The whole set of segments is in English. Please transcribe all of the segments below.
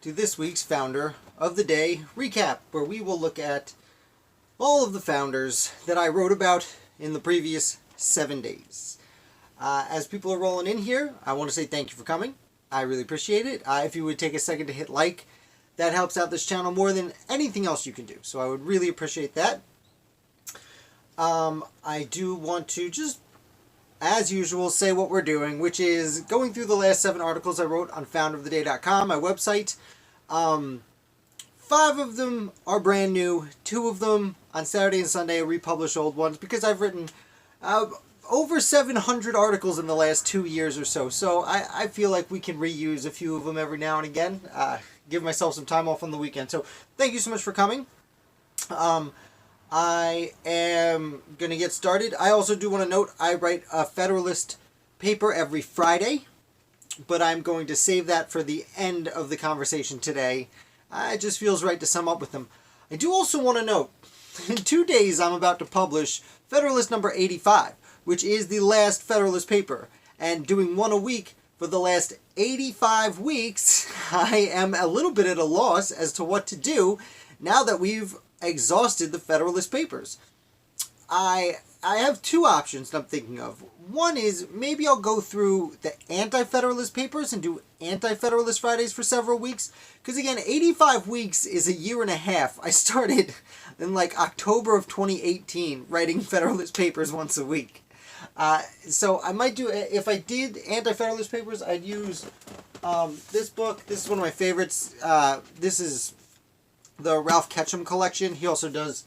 to this week's Founder of the Day recap, where we will look at all of the founders that I wrote about in the previous 7 days. As people are rolling in here, I want to say thank you for coming. I really appreciate it. If you would take a second to hit like, that helps out this channel more than anything else you can do. So I would really appreciate that. I do want to just, as usual, say what we're doing, which is going through the last 7 articles I wrote on founderoftheday.com, my website. 5 of them are brand new. 2 of them on Saturday and Sunday I republish old ones because I've written over 700 articles in the last 2 years or so. So I feel like we can reuse a few of them every now and again. Give myself some time off on the weekend. So thank you so much for coming. I am going to get started. I also do want to note I write a Federalist paper every Friday, but I'm going to save that for the end of the conversation today. It just feels right to sum up with them. I do also want to note, in 2 days I'm about to publish Federalist number 85, which is the last Federalist paper. And doing one a week for the last 85 weeks, I am a little bit at a loss as to what to do now that we've exhausted the Federalist papers. I have 2 options that I'm thinking of. One is maybe I'll go through the anti-Federalist papers and do anti-Federalist Fridays for several weeks. Because again, 85 weeks is a year and a half. I started in like October of 2018 writing Federalist papers once a week. So I might do, if I did anti-Federalist papers, I'd use this book. This is one of my favorites. This is the Ralph Ketchum collection. He also does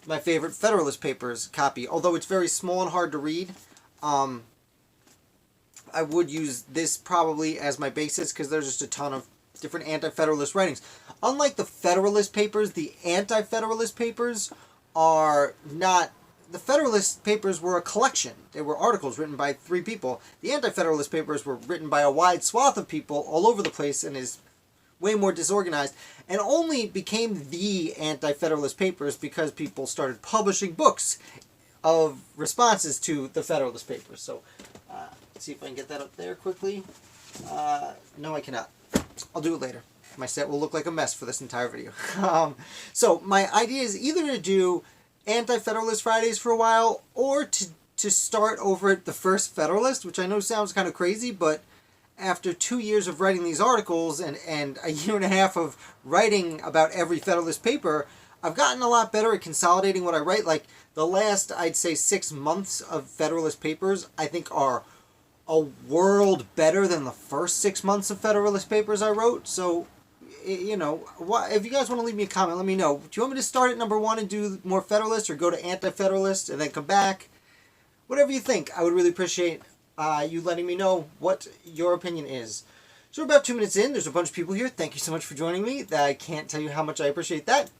my favorite Federalist Papers copy, although it's very small and hard to read. I would use this probably as my basis because there's just a ton of different anti-Federalist writings. Unlike the Federalist Papers, the anti-Federalist Papers are not... The Federalist Papers were a collection. They were articles written by 3 people. The anti-Federalist Papers were written by a wide swath of people all over the place and is way more disorganized, and only became the anti-Federalist papers because people started publishing books of responses to the Federalist papers. So, let's see if I can get that up there quickly. No, I cannot. I'll do it later. My set will look like a mess for this entire video. So, my idea is either to do anti-Federalist Fridays for a while, or to start over at the first Federalist, which I know sounds kind of crazy, but after 2 years of writing these articles and a year and a half of writing about every Federalist paper, I've gotten a lot better at consolidating what I write. Like the last, I'd say, 6 months of Federalist papers, I think are a world better than the first 6 months of Federalist papers I wrote. So, you know, if you guys want to leave me a comment, let me know. Do you want me to start at number 1 and do more Federalist, or go to anti-Federalist and then come back? Whatever you think, I would really appreciate you letting me know what your opinion is. So we're about 2 minutes in. There's a bunch of people here. Thank you so much for joining me. I can't tell you how much I appreciate that.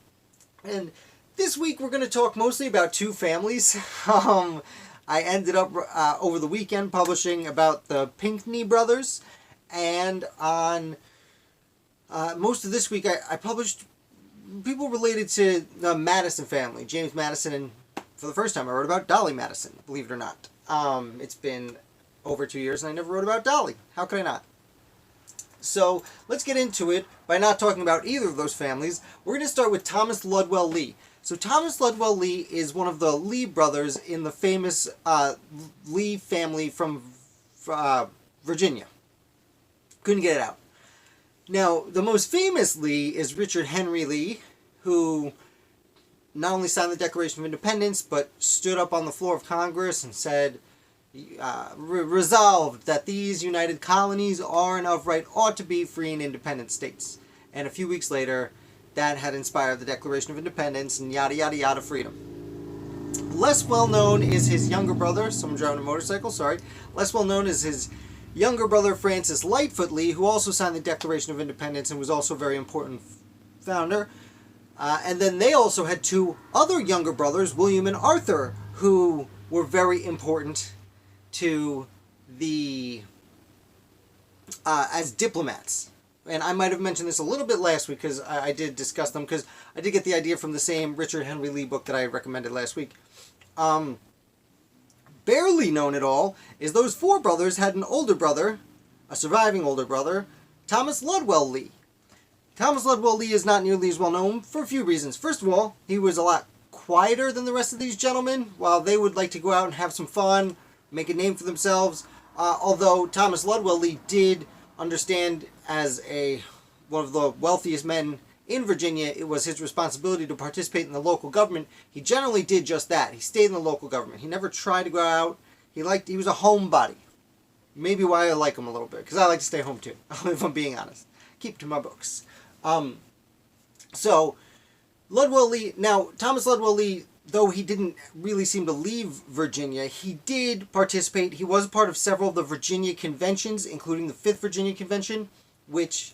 And this week we're going to talk mostly about 2 families. I ended up over the weekend publishing about the Pinckney brothers, and on most of this week I published people related to the Madison family, James Madison, and for the first time I wrote about Dolly Madison, believe it or not. It's been over 2 years and I never wrote about Dolly. How could I not? So let's get into it by not talking about either of those families. We're going to start with Thomas Ludwell Lee. So Thomas Ludwell Lee is one of the Lee brothers in the famous Lee family from Virginia. Couldn't get it out. Now, the most famous Lee is Richard Henry Lee, who not only signed the Declaration of Independence, but stood up on the floor of Congress and said, resolved that these united colonies are and of right ought to be free and independent states. And a few weeks later, that had inspired the Declaration of Independence and yada yada yada freedom. Less well known is his younger brother, someone driving a motorcycle, sorry. Less well known is his younger brother Francis Lightfoot Lee, who also signed the Declaration of Independence and was also a very important founder. And then they also had 2 other younger brothers, William and Arthur, who were very important to the as diplomats. And I might have mentioned this a little bit last week because I did discuss them, because I did get the idea from the same Richard Henry Lee book that I recommended last week. Barely known at all is those 4 brothers had an older brother, a surviving older brother, Thomas Ludwell Lee. Thomas Ludwell Lee is not nearly as well known for a few reasons. First of all, he was a lot quieter than the rest of these gentlemen. While they would like to go out and have some fun, make a name for themselves, although Thomas Ludwell Lee did understand as one of the wealthiest men in Virginia, it was his responsibility to participate in the local government. He generally did just that. He stayed in the local government. He never tried to go out. He was a homebody. Maybe why I like him a little bit, because I like to stay home too, if I'm being honest. Keep to my books. So, Ludwell Lee, now, Thomas Ludwell Lee, though he didn't really seem to leave Virginia, he did participate. He was a part of several of the Virginia conventions, including the 5th Virginia Convention, which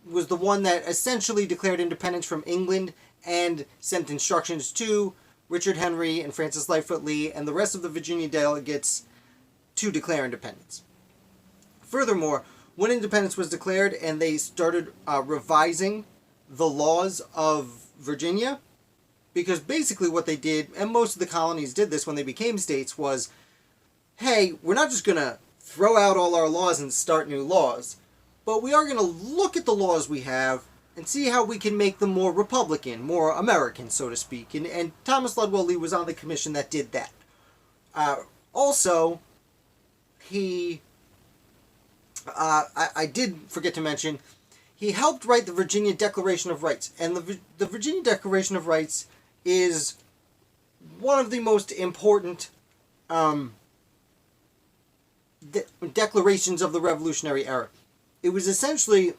was the one that essentially declared independence from England and sent instructions to Richard Henry and Francis Lightfoot Lee and the rest of the Virginia delegates to declare independence. Furthermore, when independence was declared and they started revising the laws of Virginia, because basically what they did, and most of the colonies did this when they became states, was, hey, we're not just going to throw out all our laws and start new laws, but we are going to look at the laws we have and see how we can make them more Republican, more American, so to speak. And Thomas Ludwell Lee was on the commission that did that. Also, I did forget to mention, he helped write the Virginia Declaration of Rights. And the Virginia Declaration of Rights is one of the most important declarations of the Revolutionary Era. It was essentially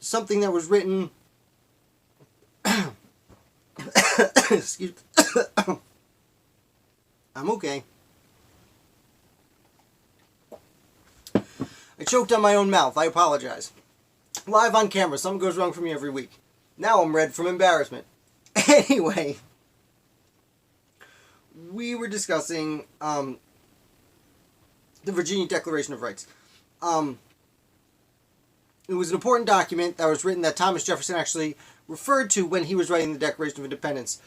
something that was written... Excuse me. I'm okay. I choked on my own mouth. I apologize. Live on camera. Something goes wrong for me every week. Now I'm red from embarrassment. Anyway, we were discussing the Virginia Declaration of Rights. It was an important document that was written that Thomas Jefferson actually referred to when he was writing the Declaration of Independence.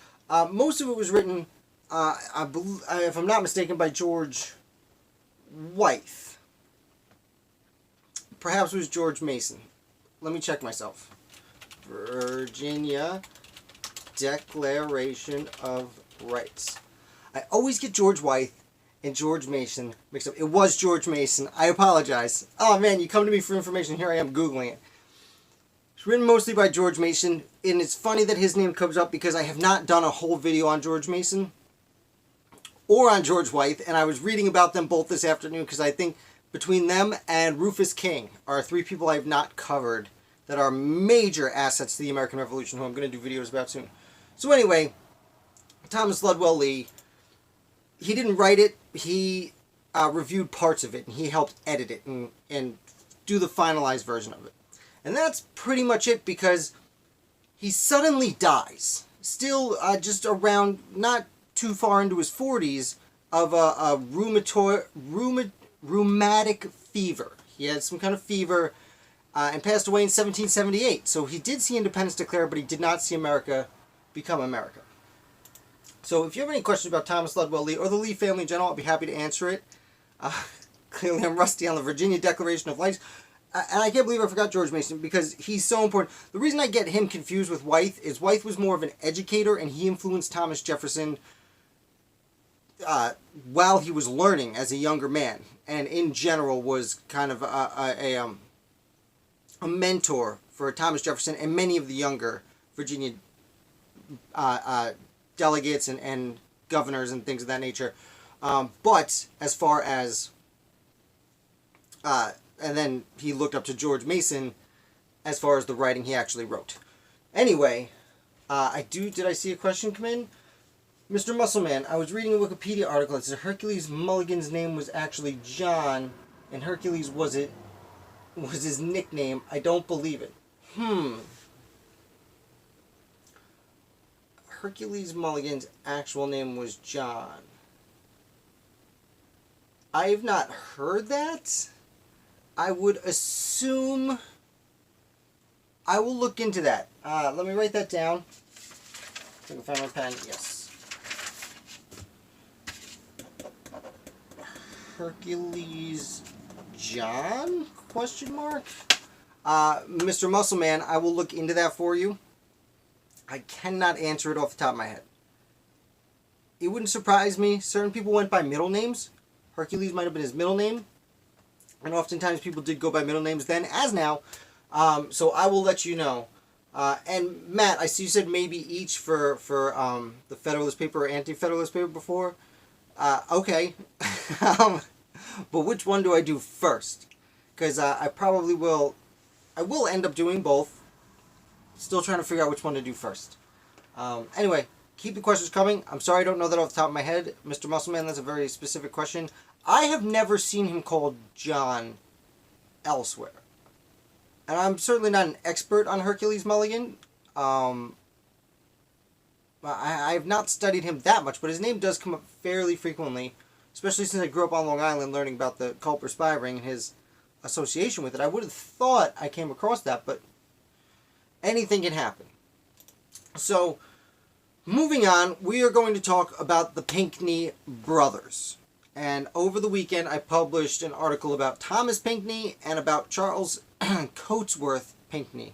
Most of it was written, if I'm not mistaken, by George Wythe. Perhaps it was George Mason. Let me check myself. Virginia Declaration of Rights. I always get George Wythe and George Mason mixed up. It was George Mason. I apologize. Oh man, you come to me for information. Here I am Googling it. It's written mostly by George Mason, and it's funny that his name comes up because I have not done a whole video on George Mason or on George Wythe, and I was reading about them both this afternoon because I think between them and Rufus King are 3 people I have not covered that are major assets to the American Revolution, who I'm going to do videos about soon. So anyway, Thomas Ludwell Lee, he didn't write it, he reviewed parts of it, and he helped edit it and do the finalized version of it. And that's pretty much it, because he suddenly dies, still just around, not too far into his 40s, of a rheumatic fever. He had some kind of fever and passed away in 1778. So he did see independence declared, but he did not see America become America. So if you have any questions about Thomas Ludwell Lee or the Lee family in general, I'll be happy to answer it. Clearly I'm rusty on the Virginia Declaration of Rights. And I can't believe I forgot George Mason because he's so important. The reason I get him confused with Wythe is Wythe was more of an educator and he influenced Thomas Jefferson while he was learning as a younger man. And in general was kind of a mentor for Thomas Jefferson and many of the younger Virginia delegates and governors and things of that nature. But as far as... and then he looked up to George Mason as far as the writing he actually wrote. Anyway, did I see a question come in? Mr. Muscleman, I was reading a Wikipedia article that said Hercules Mulligan's name was actually John, and Hercules was his nickname. I don't believe it. Hercules Mulligan's actual name was John. I have not heard that. I would assume... I will look into that. Let me write that down. I can find my pen. Yes. Hercules John? Question mark? Mr. Muscleman, I will look into that for you. I cannot answer it off the top of my head. It wouldn't surprise me. Certain people went by middle names. Hercules might have been his middle name. And oftentimes people did go by middle names then as now. So I will let you know. And Matt, I see you said maybe each for the Federalist paper or Anti-Federalist paper before. Okay. But which one do I do first? Because I probably will... I will end up doing both. Still trying to figure out which one to do first. Anyway, keep the questions coming. I'm sorry I don't know that off the top of my head. Mr. Muscleman, that's a very specific question. I have never seen him called John elsewhere. And I'm certainly not an expert on Hercules Mulligan. I have not studied him that much, but his name does come up fairly frequently, especially since I grew up on Long Island learning about the Culper Spy Ring and his association with it. I would have thought I came across that, but anything can happen. So, moving on, we are going to talk about the Pinckney brothers. And over the weekend, I published an article about Thomas Pinckney and about Charles Cotesworth Pinckney.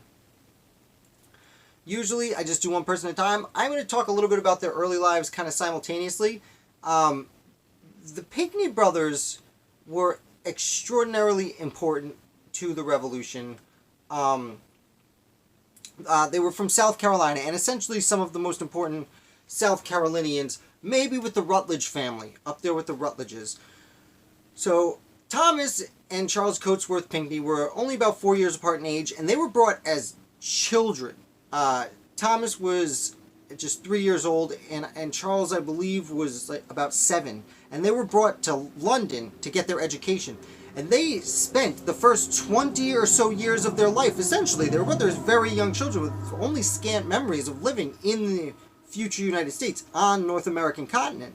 Usually, I just do one person at a time. I'm going to talk a little bit about their early lives kind of simultaneously. The Pinckney brothers were extraordinarily important to the Revolution. They were from South Carolina, and essentially some of the most important South Carolinians, maybe with the Rutledge family, up there with the Rutledges. So, Thomas and Charles Cotesworth Pinckney were only about 4 years apart in age, and they were brought as children. Thomas was just 3 years old, and Charles, I believe, was like about 7. And they were brought to London to get their education. And they spent the first 20 or so years of their life, essentially, they were brought there as very young children with only scant memories of living in the future United States on North American continent.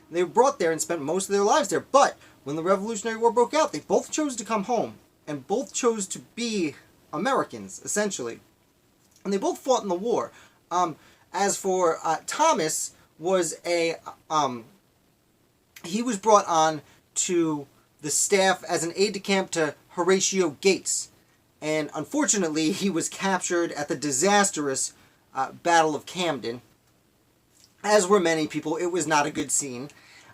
They were brought there and spent most of their lives there. But when the Revolutionary War broke out, they both chose to come home. And both chose to be Americans, essentially. And they both fought in the war. As for Thomas, he was brought on to the staff as an aide-de-camp to Horatio Gates. And unfortunately, he was captured at the disastrous Battle of Camden. As were many people, it was not a good scene.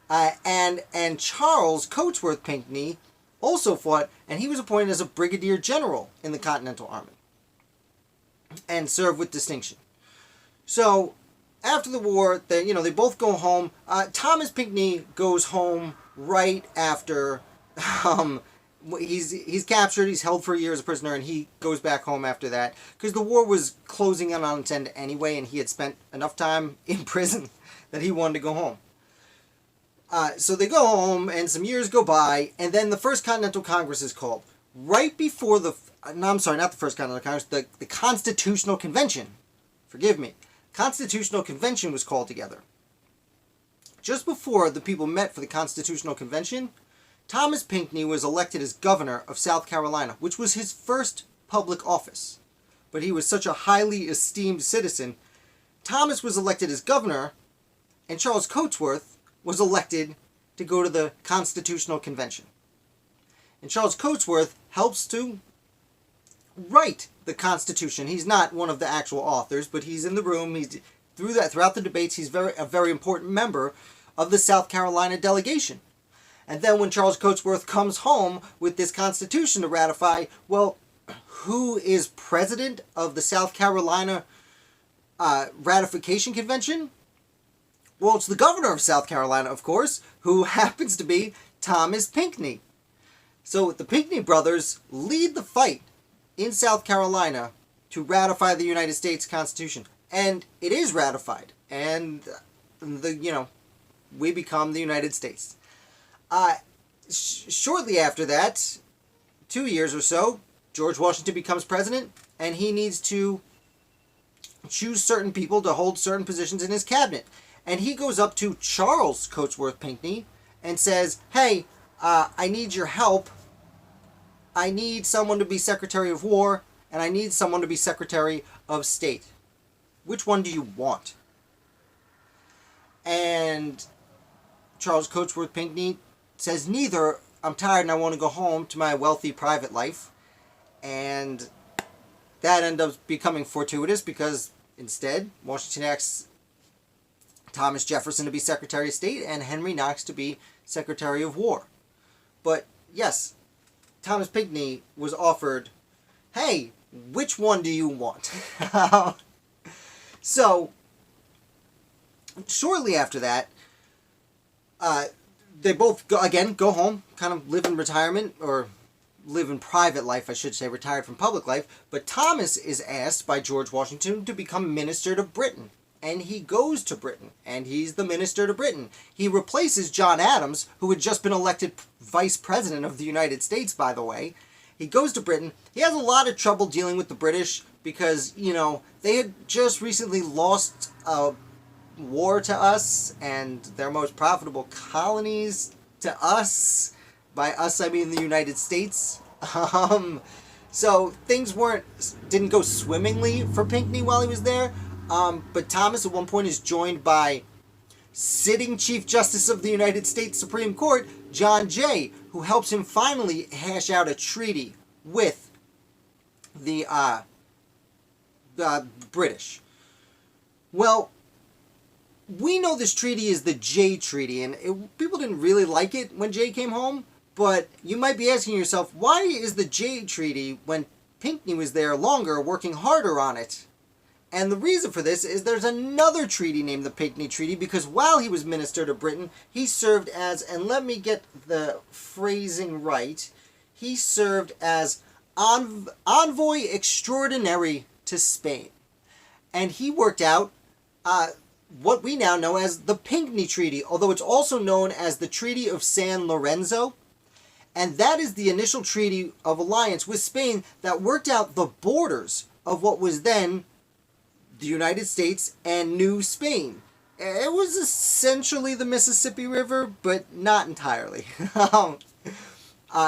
And Charles Cotesworth Pinckney also fought, and he was appointed as a brigadier general in the Continental Army. And served with distinction. So, after the war, they both go home. Thomas Pinckney goes home right after he's captured. He's held for a year as a prisoner, and he goes back home after that because the war was closing in on its end anyway, and he had spent enough time in prison that he wanted to go home. So they go home, and some years go by, and then the First Continental Congress is called. Right before the First Continental Congress, the Constitutional Convention. Forgive me. Constitutional Convention was called together. Just before the people met for the Constitutional Convention, Thomas Pinckney was elected as governor of South Carolina, which was his first public office. But he was such a highly esteemed citizen. Thomas was elected as governor, and Charles Cotesworth was elected to go to the Constitutional Convention. And Charles Cotesworth helps to write the Constitution. He's not one of the actual authors, but he's in the room. Throughout the debates, he's a very important member of the South Carolina delegation. And then when Charles Cotesworth comes home with this Constitution to ratify, well, who is president of the South Carolina Ratification Convention? Well, it's the governor of South Carolina, of course, who happens to be Thomas Pinckney. So the Pinckney brothers lead the fight in South Carolina to ratify the United States Constitution. And it is ratified. And, we become the United States. Shortly after that, 2 years or so, George Washington becomes president, and he needs to choose certain people to hold certain positions in his cabinet. And he goes up to Charles Cotesworth Pinckney and says, hey, I need your help. I need someone to be Secretary of War, and I need someone to be Secretary of State. Which one do you want? And Charles Cotesworth Pinckney says, neither. I'm tired and I want to go home to my wealthy private life. And that ended up becoming fortuitous because instead Washington asks Thomas Jefferson to be Secretary of State and Henry Knox to be Secretary of War. But yes, Thomas Pinckney was offered, hey, which one do you want? So, shortly after that, they both go home, kind of live in retirement, or live in private life, I should say, retired from public life. But Thomas is asked by George Washington to become minister to Britain. And he goes to Britain, and he's the minister to Britain. He replaces John Adams, who had just been elected vice president of the United States, by the way. He goes to Britain. He has a lot of trouble dealing with the British because, they had just recently lost a war to us, and their most profitable colonies to us. By us, I mean the United States. So things didn't go swimmingly for Pinckney while he was there. But Thomas at one point is joined by sitting Chief Justice of the United States Supreme Court, John Jay, who helps him finally hash out a treaty with the British. Well, we know this treaty is the Jay Treaty, and people didn't really like it when Jay came home, but you might be asking yourself, why is the Jay Treaty, when Pinckney was there longer, working harder on it? And the reason for this is there's another treaty named the Pinckney Treaty, because while he was minister to Britain, he served as, and let me get the phrasing right, he served as envoy extraordinary to Spain. And he worked out what we now know as the Pinckney Treaty, although it's also known as the Treaty of San Lorenzo. And that is the initial treaty of alliance with Spain that worked out the borders of what was then the United States and New Spain. It was essentially the Mississippi River, but not entirely.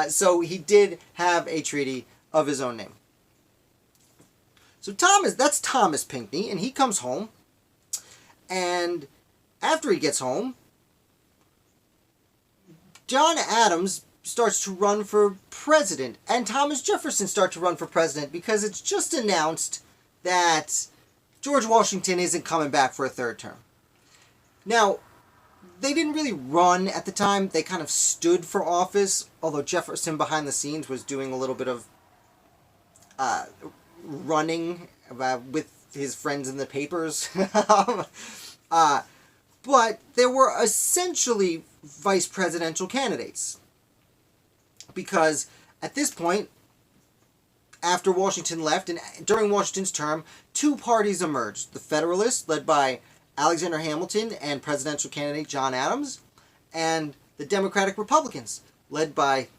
So he did have a treaty of his own name. So that's Thomas Pinckney, and he comes home. And after he gets home, John Adams starts to run for president, and Thomas Jefferson starts to run for president because it's just announced that George Washington isn't coming back for a third term. Now, they didn't really run at the time. They kind of stood for office, although Jefferson behind the scenes was doing a little bit of running with his friends in the papers. But there were essentially vice presidential candidates. Because at this point, after Washington left, and during Washington's term, two parties emerged. The Federalists, led by Alexander Hamilton and presidential candidate John Adams, and the Democratic Republicans, led by,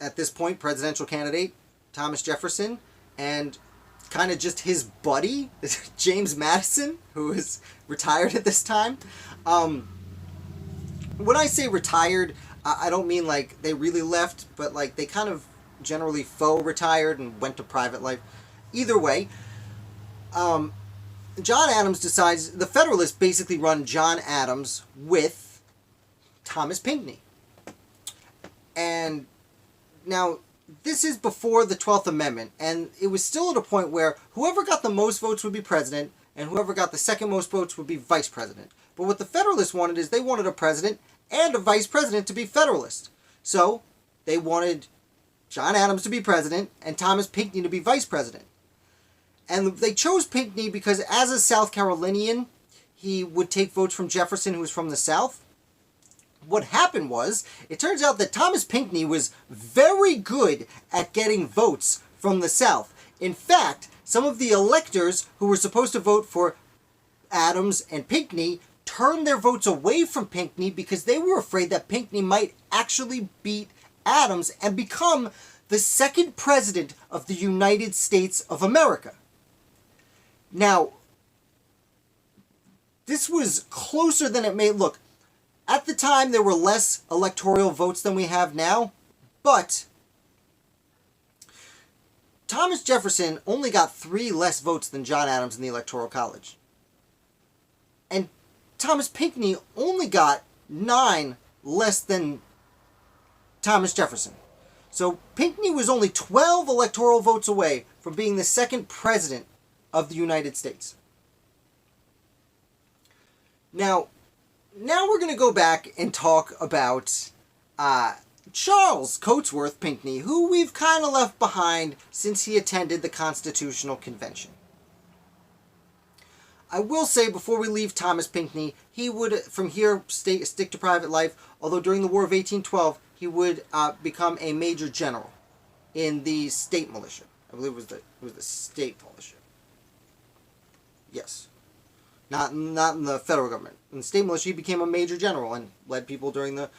at this point, presidential candidate Thomas Jefferson, and kind of just his buddy, James Madison, who is retired at this time. When I say retired, I don't mean like they really left, but like they kind of generally faux retired and went to private life. Either way, John Adams decides, the Federalists basically run John Adams with Thomas Pinckney. And now, this is before the 12th Amendment, and it was still at a point where whoever got the most votes would be president, and whoever got the second most votes would be vice president. But what the Federalists wanted is they wanted a president and a vice president to be Federalist. So, they wanted John Adams to be president and Thomas Pinckney to be vice president. And they chose Pinckney because as a South Carolinian, he would take votes from Jefferson, who was from the South. What happened was, it turns out that Thomas Pinckney was very good at getting votes from the South. In fact, some of the electors who were supposed to vote for Adams and Pinckney turned their votes away from Pinckney because they were afraid that Pinckney might actually beat Adams and become the second president of the United States of America. Now, this was closer than it may look. At the time, there were less electoral votes than we have now, but Thomas Jefferson only got 3 less votes than John Adams in the Electoral College. And Thomas Pinckney only got 9 less than Thomas Jefferson. So Pinckney was only 12 electoral votes away from being the second president of the United States. Now we're going to go back and talk about Charles Cotesworth Pinckney, who we've kind of left behind since he attended the Constitutional Convention. I will say before we leave Thomas Pinckney, he would from here stick to private life, although during the War of 1812 he would become a major general in the state militia. I believe it was the state militia. Yes. Not in the federal government. In the state militia, he became a major general and led people during the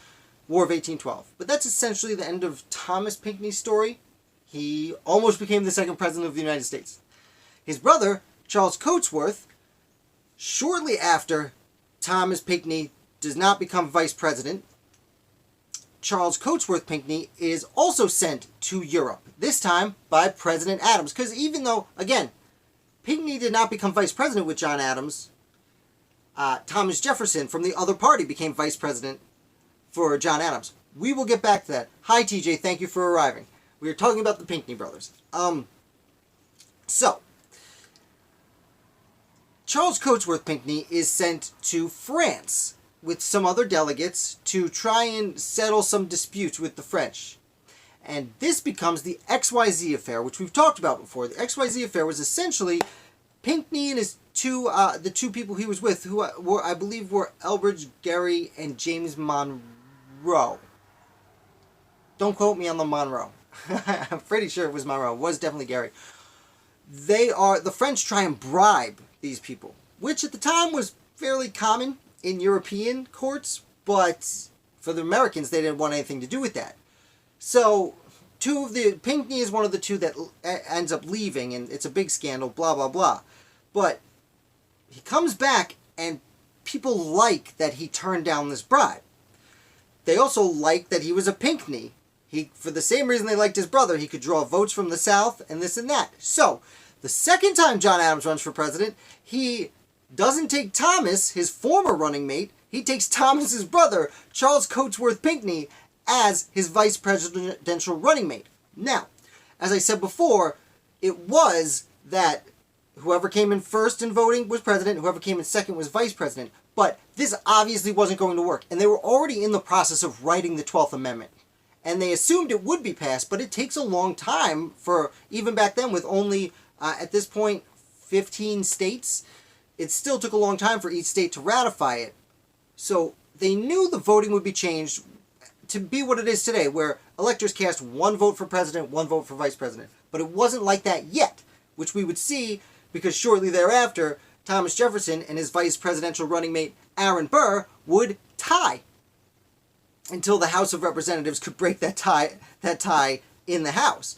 War of 1812. But that's essentially the end of Thomas Pinckney's story. He almost became the second president of the United States. His brother, Charles Cotesworth, shortly after Thomas Pinckney does not become vice president, Charles Cotesworth Pinckney is also sent to Europe, this time by President Adams. Because even though, again, Pinckney did not become vice president with John Adams, Thomas Jefferson from the other party became vice president for John Adams. We will get back to that. Hi, TJ. Thank you for arriving. We are talking about the Pinckney brothers. So, Charles Cotesworth Pinckney is sent to France with some other delegates to try and settle some disputes with the French. And this becomes the XYZ affair, which we've talked about before. The XYZ affair was essentially Pinckney and his the two people he was with, who were, I believe, were Elbridge Gerry and James Monroe. Don't quote me on the Monroe. I'm pretty sure it was Monroe. It was definitely Gerry. The French try and bribe these people, which at the time was fairly common in European courts, but for the Americans, they didn't want anything to do with that. So, Pinckney is one of the two that ends up leaving, and it's a big scandal, blah, blah, blah. But he comes back, and people like that he turned down this bribe. They also like that he was a Pinckney. For the same reason they liked his brother, he could draw votes from the South, and this and that. So, the second time John Adams runs for president, he doesn't take Thomas, his former running mate. He takes Thomas's brother, Charles Cotesworth Pinckney, as his vice presidential running mate. Now, as I said before, it was that whoever came in first in voting was president, whoever came in second was vice president. But this obviously wasn't going to work, and they were already in the process of writing the 12th Amendment. And they assumed it would be passed, but it takes a long time for, even back then with only, at this point, 15 states, it still took a long time for each state to ratify it. So they knew the voting would be changed to be what it is today, where electors cast one vote for president, one vote for vice president. But it wasn't like that yet, which we would see because shortly thereafter, Thomas Jefferson and his vice presidential running mate, Aaron Burr, would tie until the House of Representatives could break that tie in the House.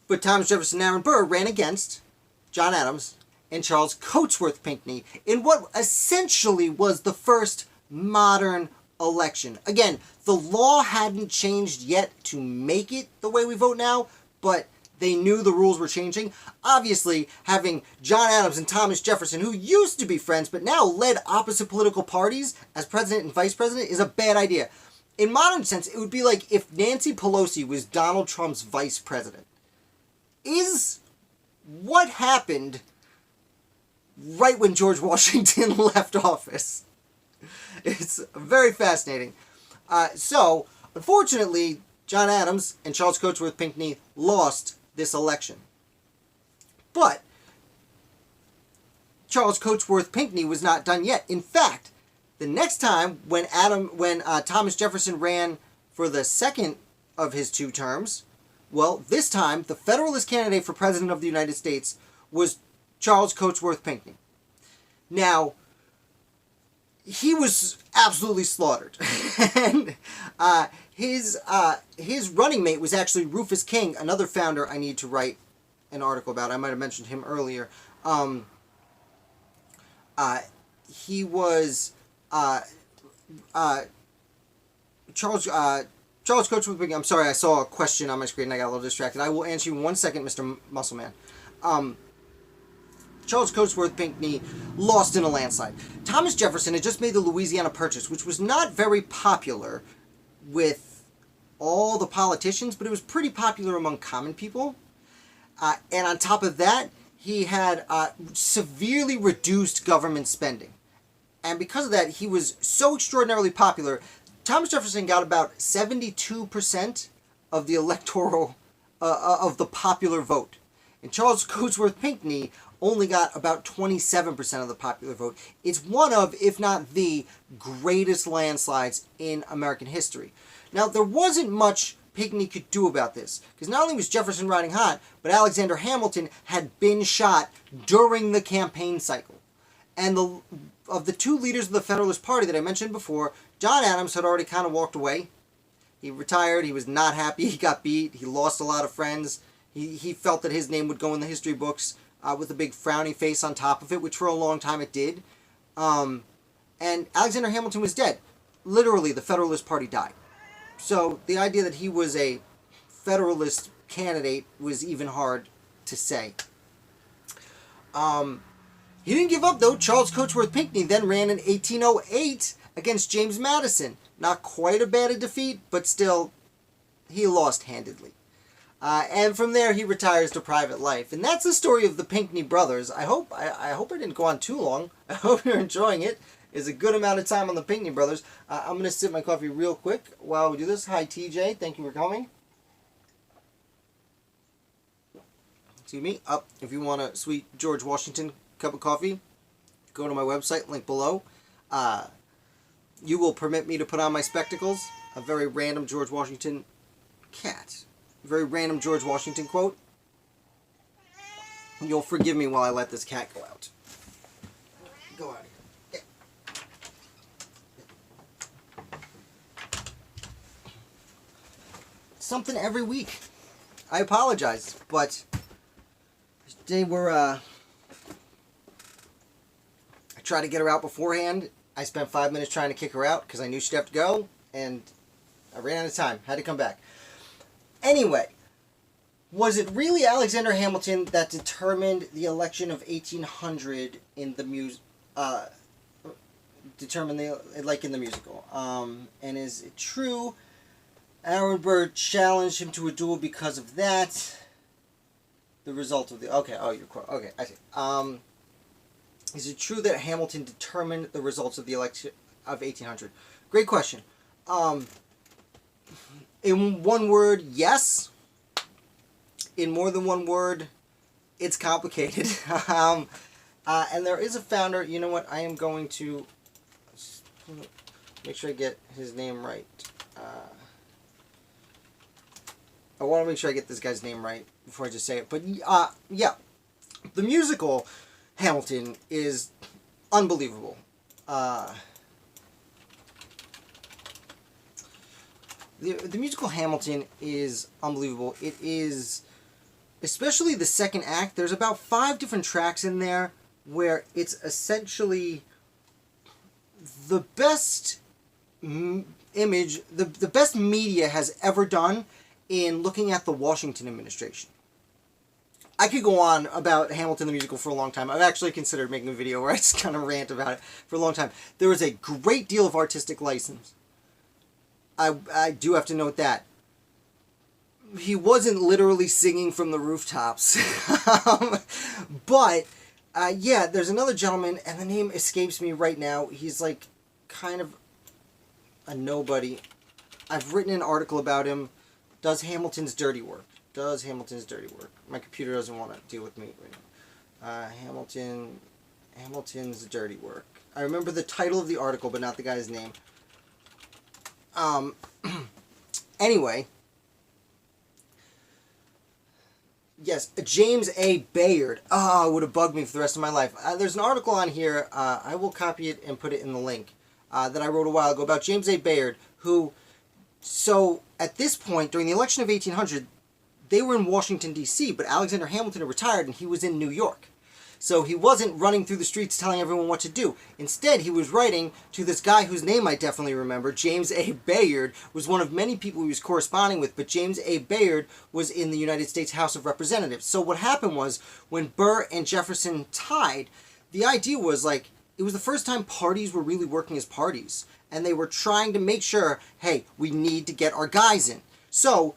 But Thomas Jefferson and Aaron Burr ran against John Adams and Charles Cotesworth Pinckney in what essentially was the first modern election. Again, the law hadn't changed yet to make it the way we vote now, but they knew the rules were changing. Obviously, having John Adams and Thomas Jefferson, who used to be friends but now led opposite political parties as president and vice president, is a bad idea. In modern sense, it would be like if Nancy Pelosi was Donald Trump's vice president. Is what happened right when George Washington left office. It's very fascinating. So, unfortunately, John Adams and Charles Cotesworth Pinckney lost this election. But Charles Cotesworth Pinckney was not done yet. In fact, the next time when Thomas Jefferson ran for the second of his two terms, well, this time the Federalist candidate for President of the United States was Charles Cotesworth Pinckney. Now, he was absolutely slaughtered. And his running mate was actually Rufus King, another founder I need to write an article about. I might have mentioned him earlier. He was Charles Cotesworth Pinckney. I'm sorry, I saw a question on my screen and I got a little distracted. I will answer you in 1 second, Mr. Muscleman. Charles Cotesworth Pinckney lost in a landslide. Thomas Jefferson had just made the Louisiana Purchase, which was not very popular with all the politicians, but it was pretty popular among common people. And on top of that, he had severely reduced government spending. And because of that, he was so extraordinarily popular. Thomas Jefferson got about 72% of the electoral, of the popular vote. And Charles Cotesworth Pinckney only got about 27% of the popular vote. It's one of, if not the, greatest landslides in American history. Now, there wasn't much Pinckney could do about this, because not only was Jefferson riding hot, but Alexander Hamilton had been shot during the campaign cycle. And of the two leaders of the Federalist Party that I mentioned before, John Adams had already kind of walked away. He retired. He was not happy. He got beat. He lost a lot of friends. He felt that his name would go in the history books with a big frowny face on top of it, which for a long time it did. And Alexander Hamilton was dead. Literally, the Federalist Party died. So the idea that he was a Federalist candidate was even hard to say. He didn't give up, though. Charles Cotesworth Pinckney then ran in 1808 against James Madison. Not quite a bad defeat, but still, he lost handedly. And from there, he retires to private life. And that's the story of the Pinckney brothers. I hope I didn't go on too long. I hope you're enjoying it. It's a good amount of time on the Pinckney brothers. I'm going to sip my coffee real quick while we do this. Hi, TJ. Thank you for coming. Excuse me. If you want a sweet George Washington cup of coffee, go to my website, link below. You will permit me to put on my spectacles. A very random George Washington cat. A very random George Washington quote. You'll forgive me while I let this cat go out. Go out here. Yeah. Something every week. I apologize, but today I tried to get her out beforehand. I spent 5 minutes trying to kick her out because I knew she'd have to go, and I ran out of time. Had to come back. Anyway, was it really Alexander Hamilton that determined the election of 1800 in the in the musical? And is it true Aaron Burr challenged him to a duel because of that? The result of the your quote. Okay, I see. Is it true that Hamilton determined the results of the election of 1800? Great question. In one word, yes. In more than one word, it's complicated. And there is a founder. You know what? I am going to make sure I get his name right. I want to make sure I get this guy's name right before I just say it. But yeah, the musical Hamilton is unbelievable. The musical Hamilton is unbelievable. It is, especially the second act, there's about 5 different tracks in there where it's essentially the best image, the best media has ever done in looking at the Washington administration. I could go on about Hamilton the musical for a long time. I've actually considered making a video where I just kind of rant about it for a long time. There is a great deal of artistic license. I do have to note that. He wasn't literally singing from the rooftops. But, yeah, there's another gentleman, and the name escapes me right now. He's like kind of a nobody. I've written an article about him. Does Hamilton's dirty work. Does Hamilton's dirty work. My computer doesn't want to deal with me right now. Hamilton's dirty work. I remember the title of the article, but not the guy's name. Anyway. Yes, James A. Bayard. Oh, it would have bugged me for the rest of my life. There's an article on here. I will copy it and put it in the link that I wrote a while ago about James A. Bayard, who... So, at this point, during the election of 1800, they were in Washington, D.C., but Alexander Hamilton had retired and he was in New York. So he wasn't running through the streets telling everyone what to do. Instead, he was writing to this guy whose name I definitely remember. James A. Bayard was one of many people he was corresponding with, but James A. Bayard was in the United States House of Representatives. So what happened was, when Burr and Jefferson tied, the idea was, like, it was the first time parties were really working as parties. And they were trying to make sure, hey, we need to get our guys in. So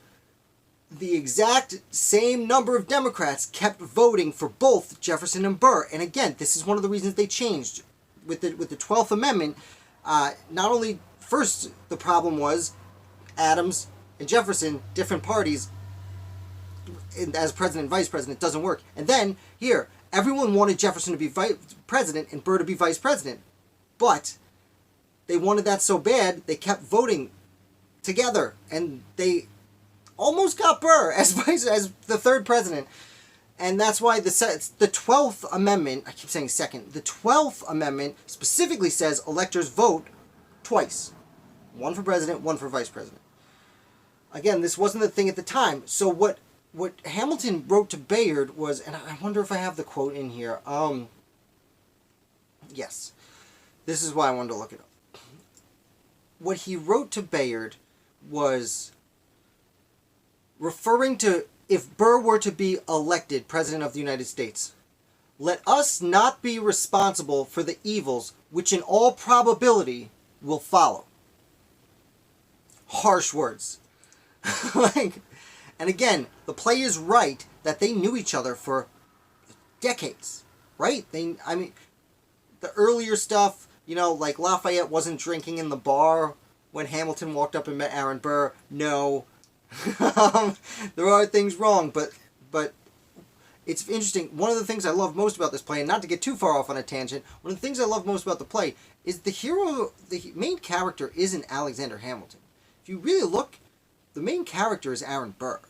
the exact same number of Democrats kept voting for both Jefferson and Burr. And again, this is one of the reasons they changed. With the 12th Amendment, not only first the problem was Adams and Jefferson, different parties, as president and vice president, doesn't work. And then, here, everyone wanted Jefferson to be vice president and Burr to be vice president. But they wanted that so bad, they kept voting together. And they almost got Burr as the third president. And that's why the 12th Amendment, I keep saying second, the 12th Amendment specifically says electors vote twice. One for president, one for vice president. Again, this wasn't the thing at the time. So what Hamilton wrote to Bayard was, and I wonder if I have the quote in here. Yes. This is why I wanted to look it up. What he wrote to Bayard was referring to if Burr were to be elected President of the United States. Let us not be responsible for the evils which in all probability will follow. Harsh words. And again, the play is right that they knew each other for decades, right? The earlier stuff, like Lafayette wasn't drinking in the bar when Hamilton walked up and met Aaron Burr. No. There are things wrong, but it's interesting. One of the things I love most about this play, and not to get too far off on a tangent, one of the things I love most about the play is the main character isn't Alexander Hamilton. If you really look, the main character is Aaron Burr.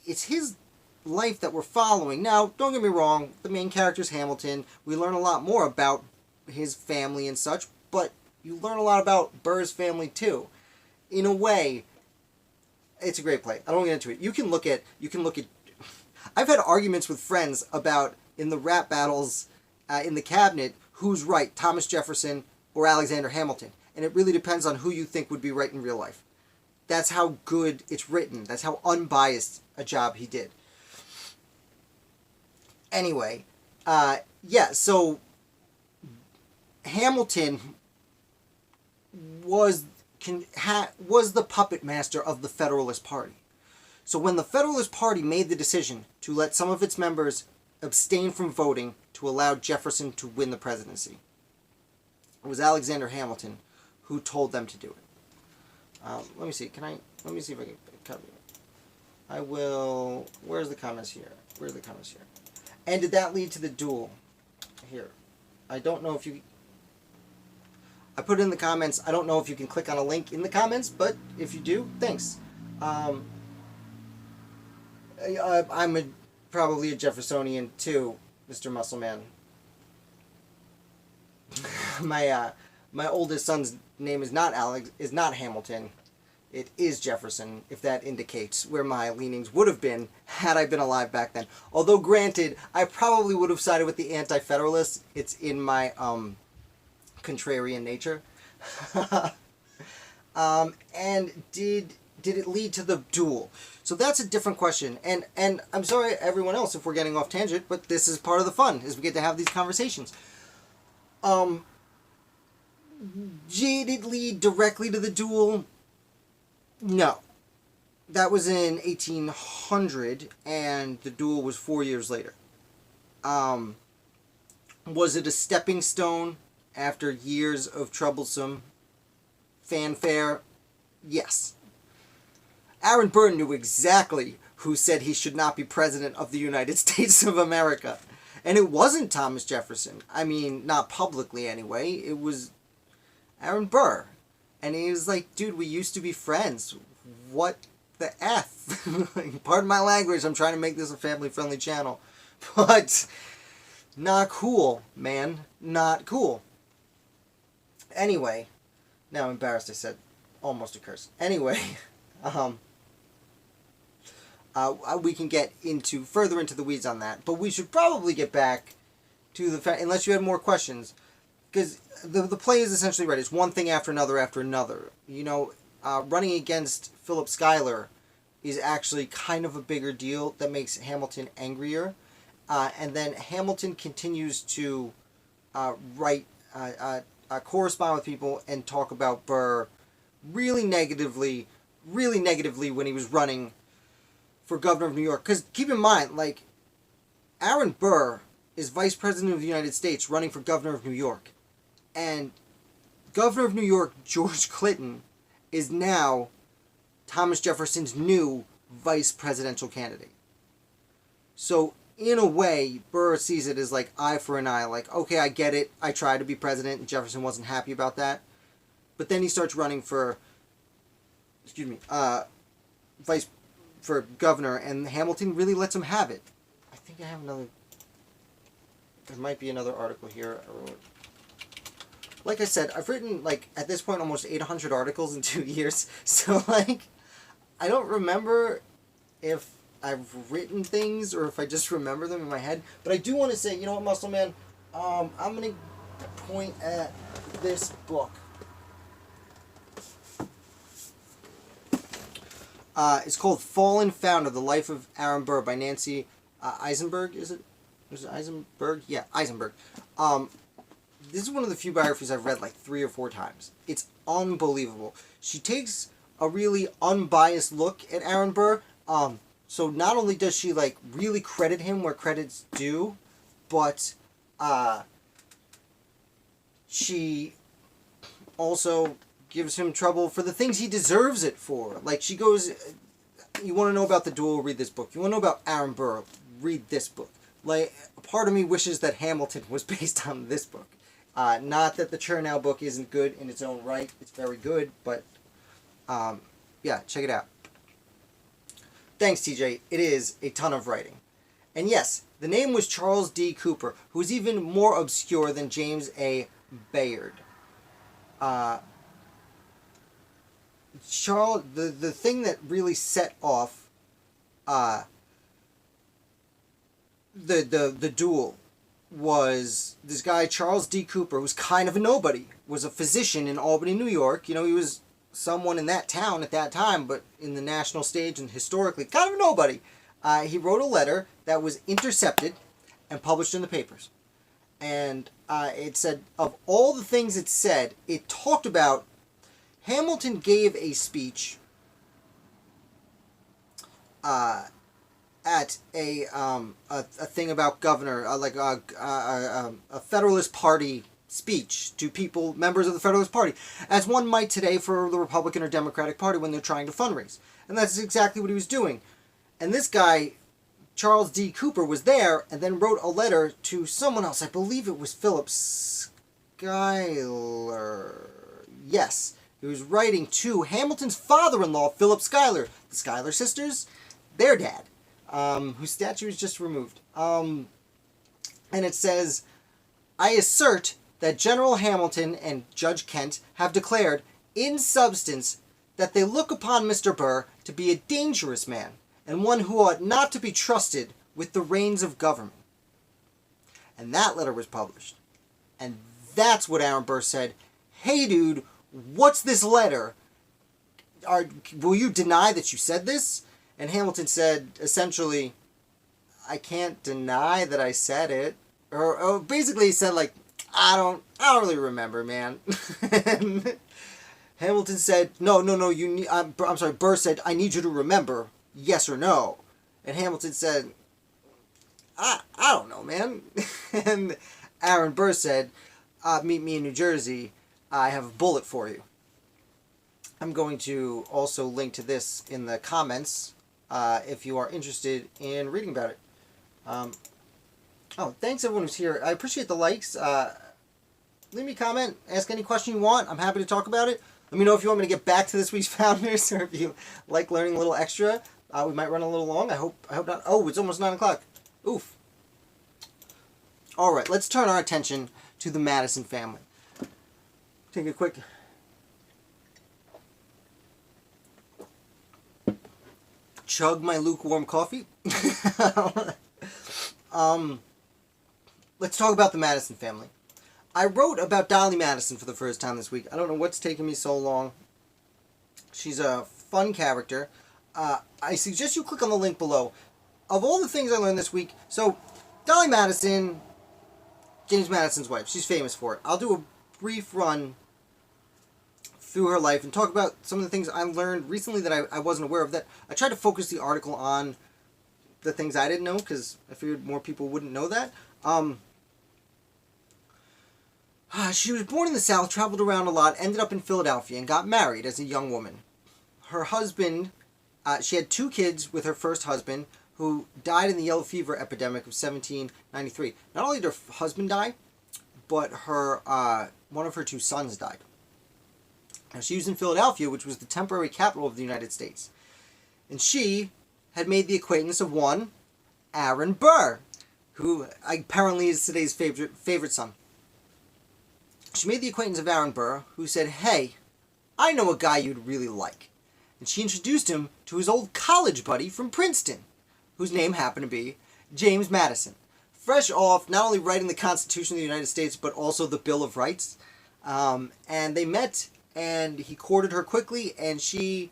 It's his life that we're following. Now, don't get me wrong, the main character is Hamilton. We learn a lot more about his family and such, but you learn a lot about Burr's family too. In a way, it's a great play. I don't want to get into it. You can look at I've had arguments with friends about, in the rap battles in the cabinet, who's right, Thomas Jefferson or Alexander Hamilton. And it really depends on who you think would be right in real life. That's how good it's written. That's how unbiased a job he did. Anyway, so Hamilton was the puppet master of the Federalist Party. So when the Federalist Party made the decision to let some of its members abstain from voting to allow Jefferson to win the presidency, it was Alexander Hamilton who told them to do it. Let me see. Let me see if I can cover it. I will. Where's the comments here? And did that lead to the duel? Here. I don't know if you. I put it in the comments. I don't know if you can click on a link in the comments, but if you do, thanks. I'm probably a Jeffersonian too, Mr. Muscleman. My oldest son's name is not Hamilton. It is Jefferson, if that indicates where my leanings would have been had I been alive back then. Although, granted, I probably would have sided with the Anti-Federalists. It's in my contrarian nature. And did it lead to the duel? So that's a different question. And I'm sorry, everyone else, if we're getting off tangent, but this is part of the fun, is we get to have these conversations. Did it lead directly to the duel? No. That was in 1800, and the duel was 4 years later. Was it a stepping stone after years of troublesome fanfare? Yes. Aaron Burr knew exactly who said he should not be president of the United States of America. And it wasn't Thomas Jefferson. I mean, not publicly anyway. It was Aaron Burr. And he was like, dude, we used to be friends. What the F? Pardon my language, I'm trying to make this a family-friendly channel. But not cool, man. Not cool. Anyway, now I'm embarrassed I said almost a curse. Anyway, we can get further into the weeds on that. But we should probably get back to the fact, unless you had more questions, because the play is essentially right. It's one thing after another after another. Running against Philip Schuyler is actually kind of a bigger deal that makes Hamilton angrier. And then Hamilton continues to write, correspond with people and talk about Burr really negatively when he was running for governor of New York. Because keep in mind, like, Aaron Burr is vice president of the United States running for governor of New York. And governor of New York, George Clinton, is now Thomas Jefferson's new vice presidential candidate. So, in a way, Burr sees it as like eye for an eye. Like, okay, I get it. I tried to be president, and Jefferson wasn't happy about that. But then he starts running for, for governor, and Hamilton really lets him have it. I think I have another. There might be another article here. Like I said, I've written, like, at this point, almost 800 articles in 2 years. So, like, I don't remember if I've written things or if I just remember them in my head. But I do want to say, you know what, Muscle Man? I'm going to point at this book. It's called Fallen Founder, The Life of Aaron Burr by Nancy Eisenberg, is it? Is it Eisenberg? Yeah, Eisenberg. This is one of the few biographies I've read like 3 or 4 times. It's unbelievable. She takes a really unbiased look at Aaron Burr. So not only does she like really credit him where credit's due, but she also gives him trouble for the things he deserves it for. Like, she goes, you want to know about the duel, read this book. You want to know about Aaron Burr, read this book. Like, part of me wishes that Hamilton was based on this book. Not that the Chernow book isn't good in its own right. It's very good, but yeah, check it out. Thanks, TJ. It is a ton of writing. And yes, the name was Charles D. Cooper, who was even more obscure than James A. Bayard. Charles, the thing that really set off the duel was this guy, Charles D. Cooper, who's kind of a nobody, was a physician in Albany, New York. You know, he was someone in that town at that time, but in the national stage and historically, kind of a nobody. He wrote a letter that was intercepted and published in the papers. And it said, of all the things it said, it talked about Hamilton gave a speech at a thing about governor, like a Federalist Party speech to people, members of the Federalist Party, as one might today for the Republican or Democratic Party when they're trying to fundraise. And that's exactly what he was doing. And this guy, Charles D. Cooper, was there and then wrote a letter to someone else. I believe it was Philip Schuyler. Yes. He was writing to Hamilton's father-in-law, Philip Schuyler. The Schuyler sisters, their dad, whose statue was just removed. And it says, I assert that General Hamilton and Judge Kent have declared, in substance, that they look upon Mr. Burr to be a dangerous man, and one who ought not to be trusted with the reins of government. And that letter was published. And that's what Aaron Burr said, hey dude, what's this letter? Will you deny that you said this? And Hamilton said, essentially, I can't deny that I said it. Or basically he said, like, I don't really remember, man. And Hamilton said, no, I'm sorry, Burr said, I need you to remember, yes or no. And Hamilton said, I don't know, man. And Aaron Burr said, meet me in New Jersey. I have a bullet for you. I'm going to also link to this in the comments if you are interested in reading about it. Thanks everyone who's here. I appreciate the likes. Leave me a comment. Ask any question you want. I'm happy to talk about it. Let me know if you want me to get back to this week's Founders or if you like learning a little extra. We might run a little long. I hope not. Oh, it's almost 9 o'clock. Oof. All right, let's turn our attention to the Madison family. Take a quick chug my lukewarm coffee. Let's talk about the Madison family. I wrote about Dolly Madison for the first time this week. I don't know what's taking me so long. She's a fun character. I suggest you click on the link below. Of all the things I learned this week, so Dolly Madison James Madison's wife. She's famous for it. I'll do a brief run through her life and talk about some of the things I learned recently that I wasn't aware of. That I tried to focus the article on the things I didn't know because I figured more people wouldn't know that. She was born in the South, traveled around a lot, ended up in Philadelphia, and got married as a young woman. Her husband, she had 2 kids with her first husband, who died in the yellow fever epidemic of 1793. Not only did her husband die, but one of her 2 sons died. Now, she was in Philadelphia, which was the temporary capital of the United States. And she had made the acquaintance of one, Aaron Burr, who apparently is today's favorite son. She made the acquaintance of Aaron Burr, who said, "Hey, I know a guy you'd really like." And she introduced him to his old college buddy from Princeton, whose name happened to be James Madison. Fresh off not only writing the Constitution of the United States, but also the Bill of Rights. And they met, and he courted her quickly, and she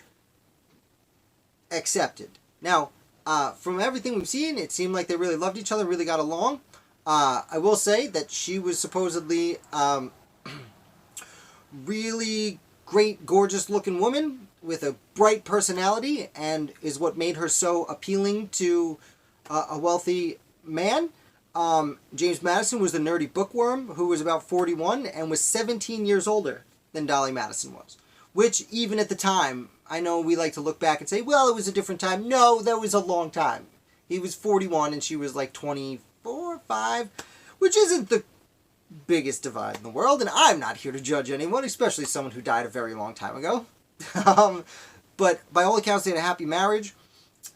accepted. Now, from everything we've seen, it seemed like they really loved each other, really got along. I will say that she was supposedly really great, gorgeous-looking woman with a bright personality, and is what made her so appealing to a wealthy man. James Madison was the nerdy bookworm who was about 41 and was 17 years older than Dolly Madison was. Which, even at the time, I know we like to look back and say, well, it was a different time. No, that was a long time. He was 41 and she was like 24, 5, which isn't the biggest divide in the world, and I'm not here to judge anyone, especially someone who died a very long time ago. But by all accounts, they had a happy marriage,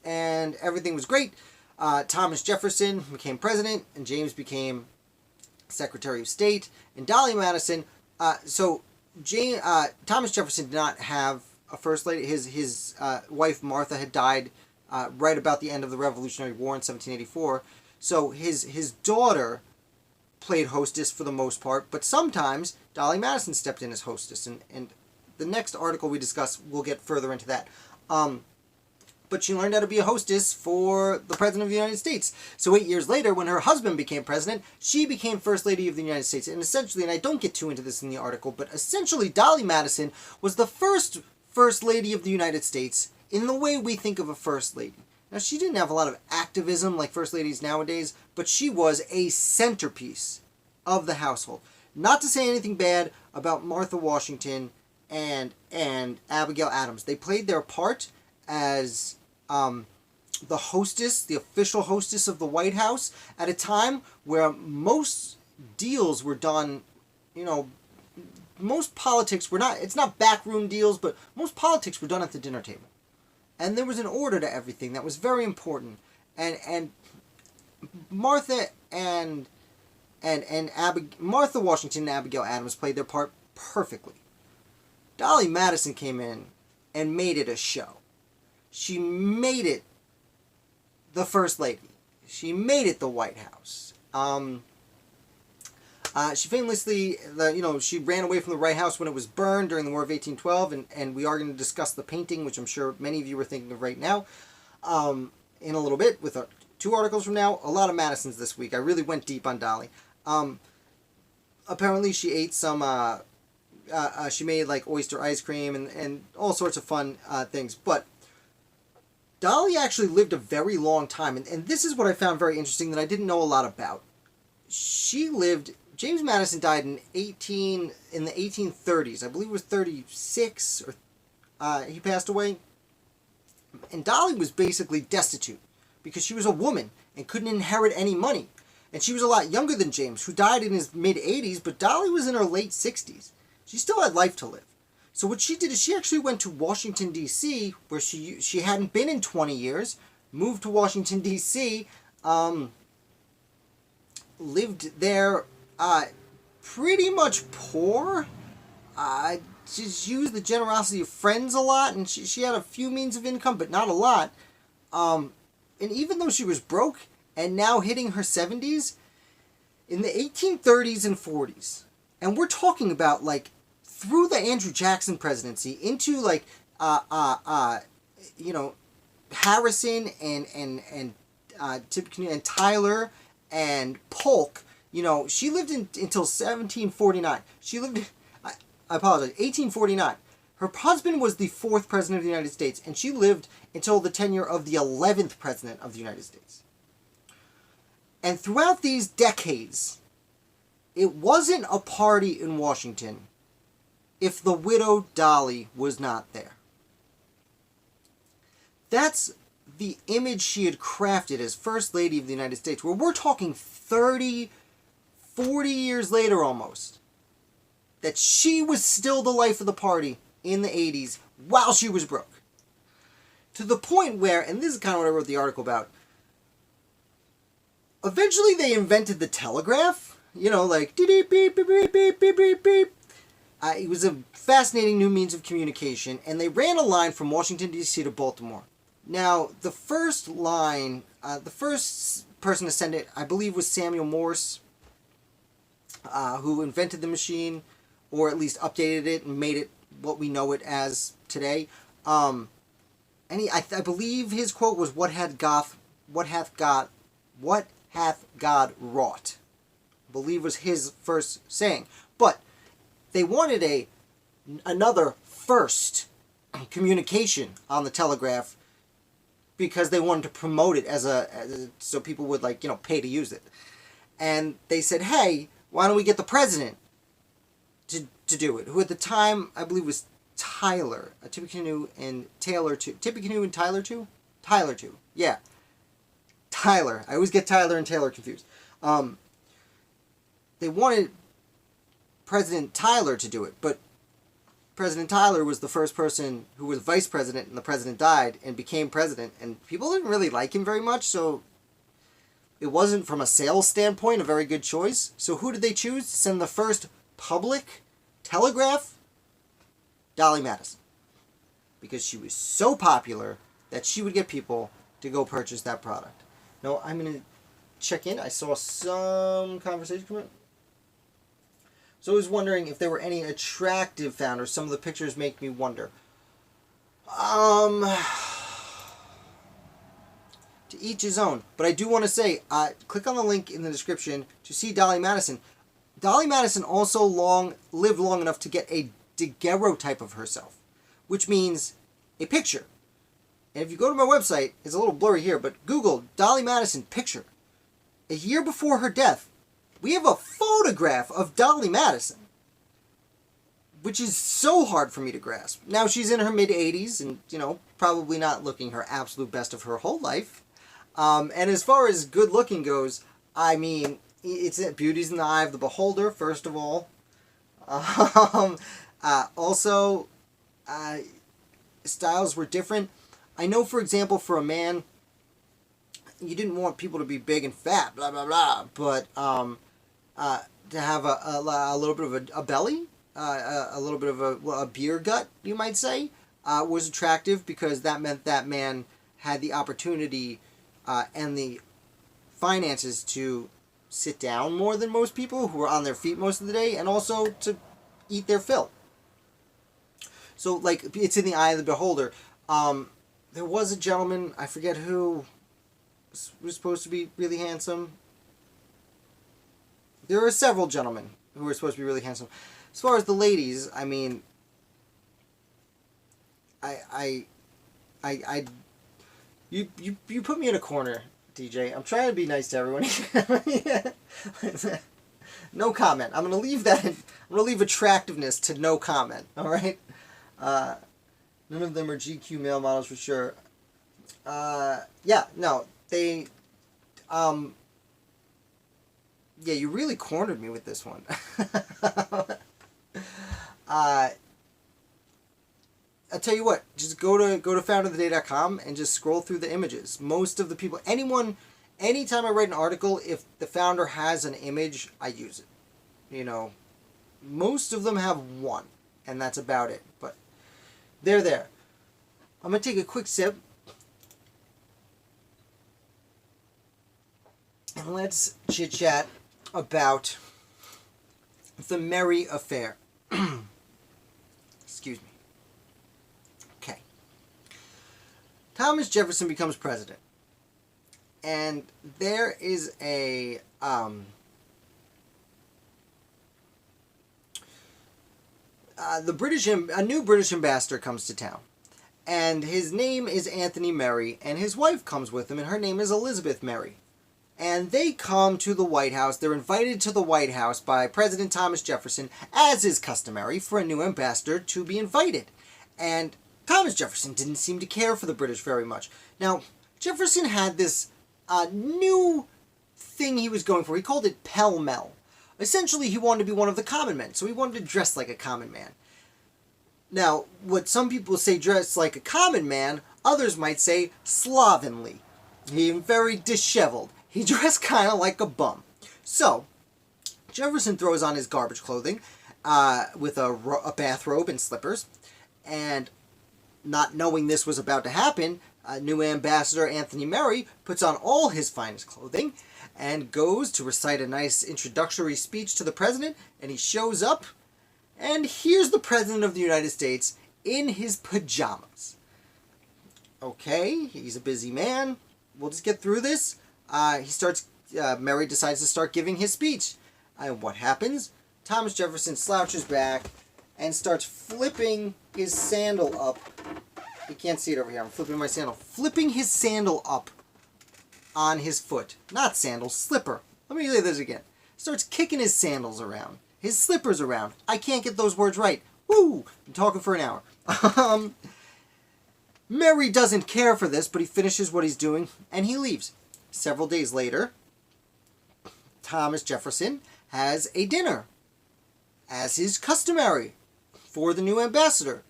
and everything was great. Thomas Jefferson became president, and James became Secretary of State, and Dolly Madison. Thomas Jefferson did not have a first lady. His wife Martha had died right about the end of the Revolutionary War in 1784. So his daughter played hostess for the most part, but sometimes Dolly Madison stepped in as hostess, and the next article we discuss, we'll get further into that. But she learned how to be a hostess for the President of the United States. So 8 years later, when her husband became president, she became First Lady of the United States. And essentially, and I don't get too into this in the article, but essentially Dolly Madison was the first First Lady of the United States in the way we think of a First Lady. Now, she didn't have a lot of activism like First Ladies nowadays, but she was a centerpiece of the household. Not to say anything bad about Martha Washington and Abigail Adams. They played their part as the hostess, the official hostess of the White House, at a time where most deals were done, most politics were not, it's not backroom deals, but most politics were done at the dinner table. And there was an order to everything that was very important. And Martha Martha Washington and Abigail Adams played their part perfectly. Dolly Madison came in and made it a show. She made it the First Lady. She made it the White House. She famously, she ran away from the White House when it was burned during the War of 1812, and we are going to discuss the painting, which I'm sure many of you are thinking of right now, in a little bit, with 2 articles from now. A lot of Madisons this week. I really went deep on Dolly. Apparently she ate some, she made like oyster ice cream and all sorts of fun things, but Dolly actually lived a very long time, and this is what I found very interesting that I didn't know a lot about. James Madison died in the 1830s. I believe it was 36, or he passed away. And Dolly was basically destitute because she was a woman and couldn't inherit any money. And she was a lot younger than James, who died in his mid-80s, but Dolly was in her late 60s. She still had life to live. So what she did is she actually went to Washington, D.C., where she hadn't been in 20 years, moved to Washington, D.C., lived there pretty much poor. She used the generosity of friends a lot, and she had a few means of income, but not a lot. And even though she was broke and now hitting her 70s, in the 1830s and 40s, and we're talking about like through the Andrew Jackson presidency into like Harrison and Tyler and Polk, she lived until 1749. She lived, I apologize, 1849. Her husband was the 4th president of the United States, and she lived until the tenure of the 11th president of the United States. And throughout these decades, it wasn't a party in Washington if the widow Dolly was not there. That's the image she had crafted as First Lady of the United States, where we're talking 30, 40 years later almost, that she was still the life of the party in the 80s while she was broke. To the point where, and this is kind of what I wrote the article about, eventually they invented the telegraph, like beep, beep, beep, beep, beep, beep, beep, beep. It was a fascinating new means of communication, and they ran a line from Washington, D.C. to Baltimore. Now, the first line, the first person to send it, I believe, was Samuel Morse, who invented the machine, or at least updated it and made it what we know it as today. I believe his quote was, "What hath God wrought?" I believe was his first saying. But they wanted another first communication on the telegraph because they wanted to promote it so people would pay to use it. And they said, "Hey, why don't we get the president to do it?" Who at the time I believe was Tyler, Tippecanoe and Taylor too. Tippecanoe and Tyler too? Tyler too. Yeah. Tyler. I always get Tyler and Taylor confused. They wanted President Tyler to do it, but President Tyler was the first person who was vice president, and the president died and became president, and people didn't really like him very much, so it wasn't, from a sales standpoint, a very good choice. So who did they choose to send the first public telegraph? Dolly Madison. Because she was so popular that she would get people to go purchase that product. Now, I'm going to check in. I saw some conversation come in. So I was wondering if there were any attractive founders. Some of the pictures make me wonder. To each his own. But I do want to say, click on the link in the description to see Dolly Madison. Dolly Madison also lived long enough to get a daguerreotype of herself, which means a picture. And if you go to my website, it's a little blurry here, but Google Dolly Madison picture. A year before her death, we have a photograph of Dolly Madison, which is so hard for me to grasp. Now, she's in her mid-80s and, probably not looking her absolute best of her whole life. And as far as good looking goes, I mean, beauty's in the eye of the beholder, first of all. Also, styles were different. I know, for example, for a man, you didn't want people to be big and fat, blah, blah, blah, but to have a little bit of a belly, a little bit of a beer gut, you might say, was attractive, because that meant that man had the opportunity and the finances to sit down more than most people who were on their feet most of the day, and also to eat their fill. So, it's in the eye of the beholder. There was a gentleman, I forget who, was supposed to be really handsome. There are several gentlemen who were supposed to be really handsome. As far as the ladies, I mean, you put me in a corner, DJ. I'm trying to be nice to everyone. No comment. I'm gonna leave that. I'm gonna leave attractiveness to no comment. All right. None of them are GQ male models for sure. Yeah, no, they. Yeah, you really cornered me with this one. I'll tell you what, just go to founderoftheday.com and just scroll through the images. Most of the people, anytime I write an article, if the founder has an image, I use it. Most of them have one, and that's about it. But they're there. I'm going to take a quick sip. And let's chit-chat about the Merry Affair. Excuse me. Okay. Thomas Jefferson becomes president. And there is a a new British ambassador comes to town, and his name is Anthony Merry, and his wife comes with him, and her name is Elizabeth Merry. And they come to the White House. They're invited to the White House by President Thomas Jefferson, as is customary for a new ambassador to be invited. And Thomas Jefferson didn't seem to care for the British very much. Now, Jefferson had this new thing he was going for. He called it pell-mell. Essentially, he wanted to be one of the common men, so he wanted to dress like a common man. Now, what some people say dress like a common man, others might say slovenly. He very disheveled. He dressed kind of like a bum. So, Jefferson throws on his garbage clothing with a bathrobe and slippers, and not knowing this was about to happen, new ambassador Anthony Merry puts on all his finest clothing and goes to recite a nice introductory speech to the president, and he shows up, and here's the President of the United States in his pajamas. Okay, he's a busy man. We'll just get through this. Merry decides to start giving his speech. And what happens? Thomas Jefferson slouches back and starts flipping his sandal up. You can't see it over here. I'm flipping my sandal. Flipping his sandal up on his foot. Not sandal, slipper. Let me say this again. Starts kicking his sandals around. His slippers around. I can't get those words right. Woo! I'm talking for an hour. Merry doesn't care for this, but he finishes what he's doing and he leaves. Several days later, Thomas Jefferson has a dinner, as is customary, for the new ambassador.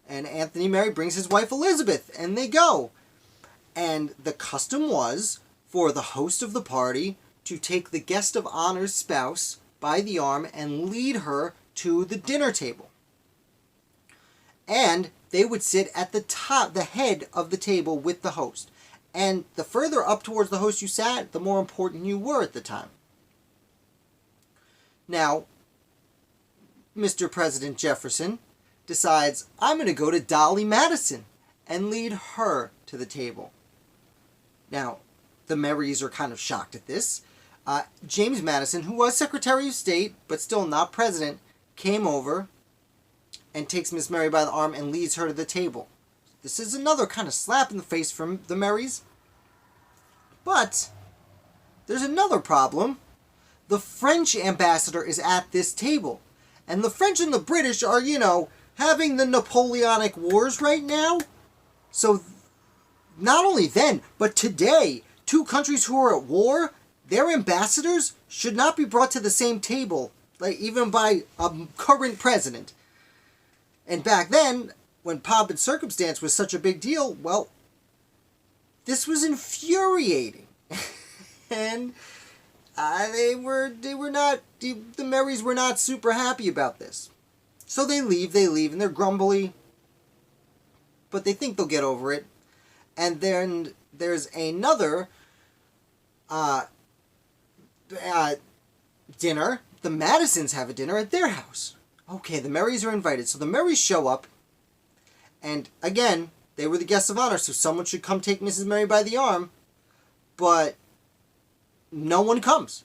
And Anthony Merry brings his wife Elizabeth, and they go. And the custom was for the host of the party to take the guest of honor's spouse by the arm and lead her to the dinner table. And they would sit at the head of the table with the host. And the further up towards the host you sat, the more important you were at the time. Now, Mr. President Jefferson decides, I'm going to go to Dolly Madison and lead her to the table. Now, the Merrys are kind of shocked at this. James Madison, who was Secretary of State, but still not president, came over and takes Miss Merry by the arm and leads her to the table. This is another kind of slap in the face from the Merrys. But there's another problem. The French ambassador is at this table. And the French and the British are, having the Napoleonic Wars right now. So not only then, but today, two countries who are at war, their ambassadors should not be brought to the same table, like even by a current president. And back then, when pomp and circumstance was such a big deal, well, this was infuriating. And the Merrys were not super happy about this. So they leave, and they're grumbly, but they think they'll get over it. And then there's another dinner. The Madisons have a dinner at their house. Okay, the Merrys are invited. So the Merrys show up, and again, they were the guests of honor, so someone should come take Mrs. Merry by the arm, but no one comes.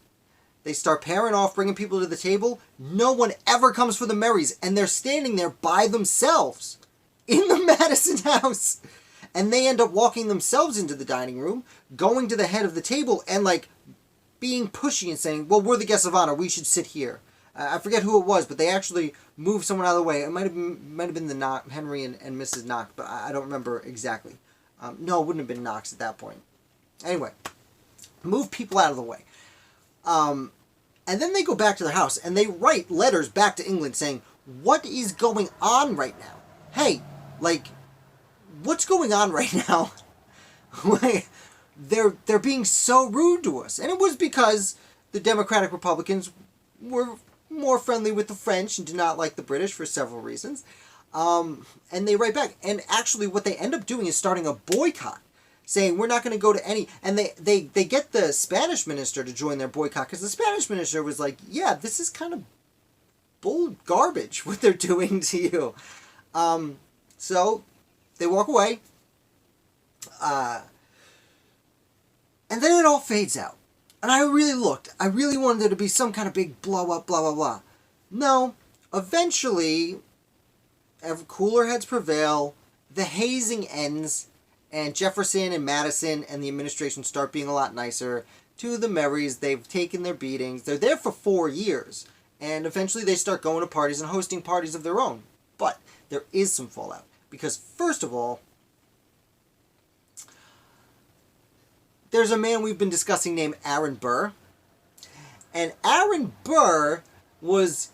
They start pairing off, bringing people to the table. No one ever comes for the Merrys, and they're standing there by themselves in the Madison house. And they end up walking themselves into the dining room, going to the head of the table, and being pushy and saying, well, we're the guests of honor, we should sit here. I forget who it was, but they actually moved someone out of the way. It might have been the Henry and Mrs. Knox, but I don't remember exactly. No, it wouldn't have been Knox at that point. Anyway, move people out of the way. And then they go back to their house, and they write letters back to England saying, what is going on right now? Hey, what's going on right now? They're being so rude to us. And it was because the Democratic Republicans were more friendly with the French and did not like the British for several reasons. And they write back. And actually what they end up doing is starting a boycott, saying we're not going to go to any... And they get the Spanish minister to join their boycott, because the Spanish minister was like, yeah, this is kind of bull garbage what they're doing to you. So they walk away. And then it all fades out. And I really looked. I really wanted there to be some kind of big blow up, blah, blah, blah. No. Eventually, cooler heads prevail, the hazing ends, and Jefferson and Madison and the administration start being a lot nicer to the Marys. They've taken their beatings. They're there for 4 years, and eventually they start going to parties and hosting parties of their own. But there is some fallout, because first of all, there's a man we've been discussing named Aaron Burr, and Aaron Burr was,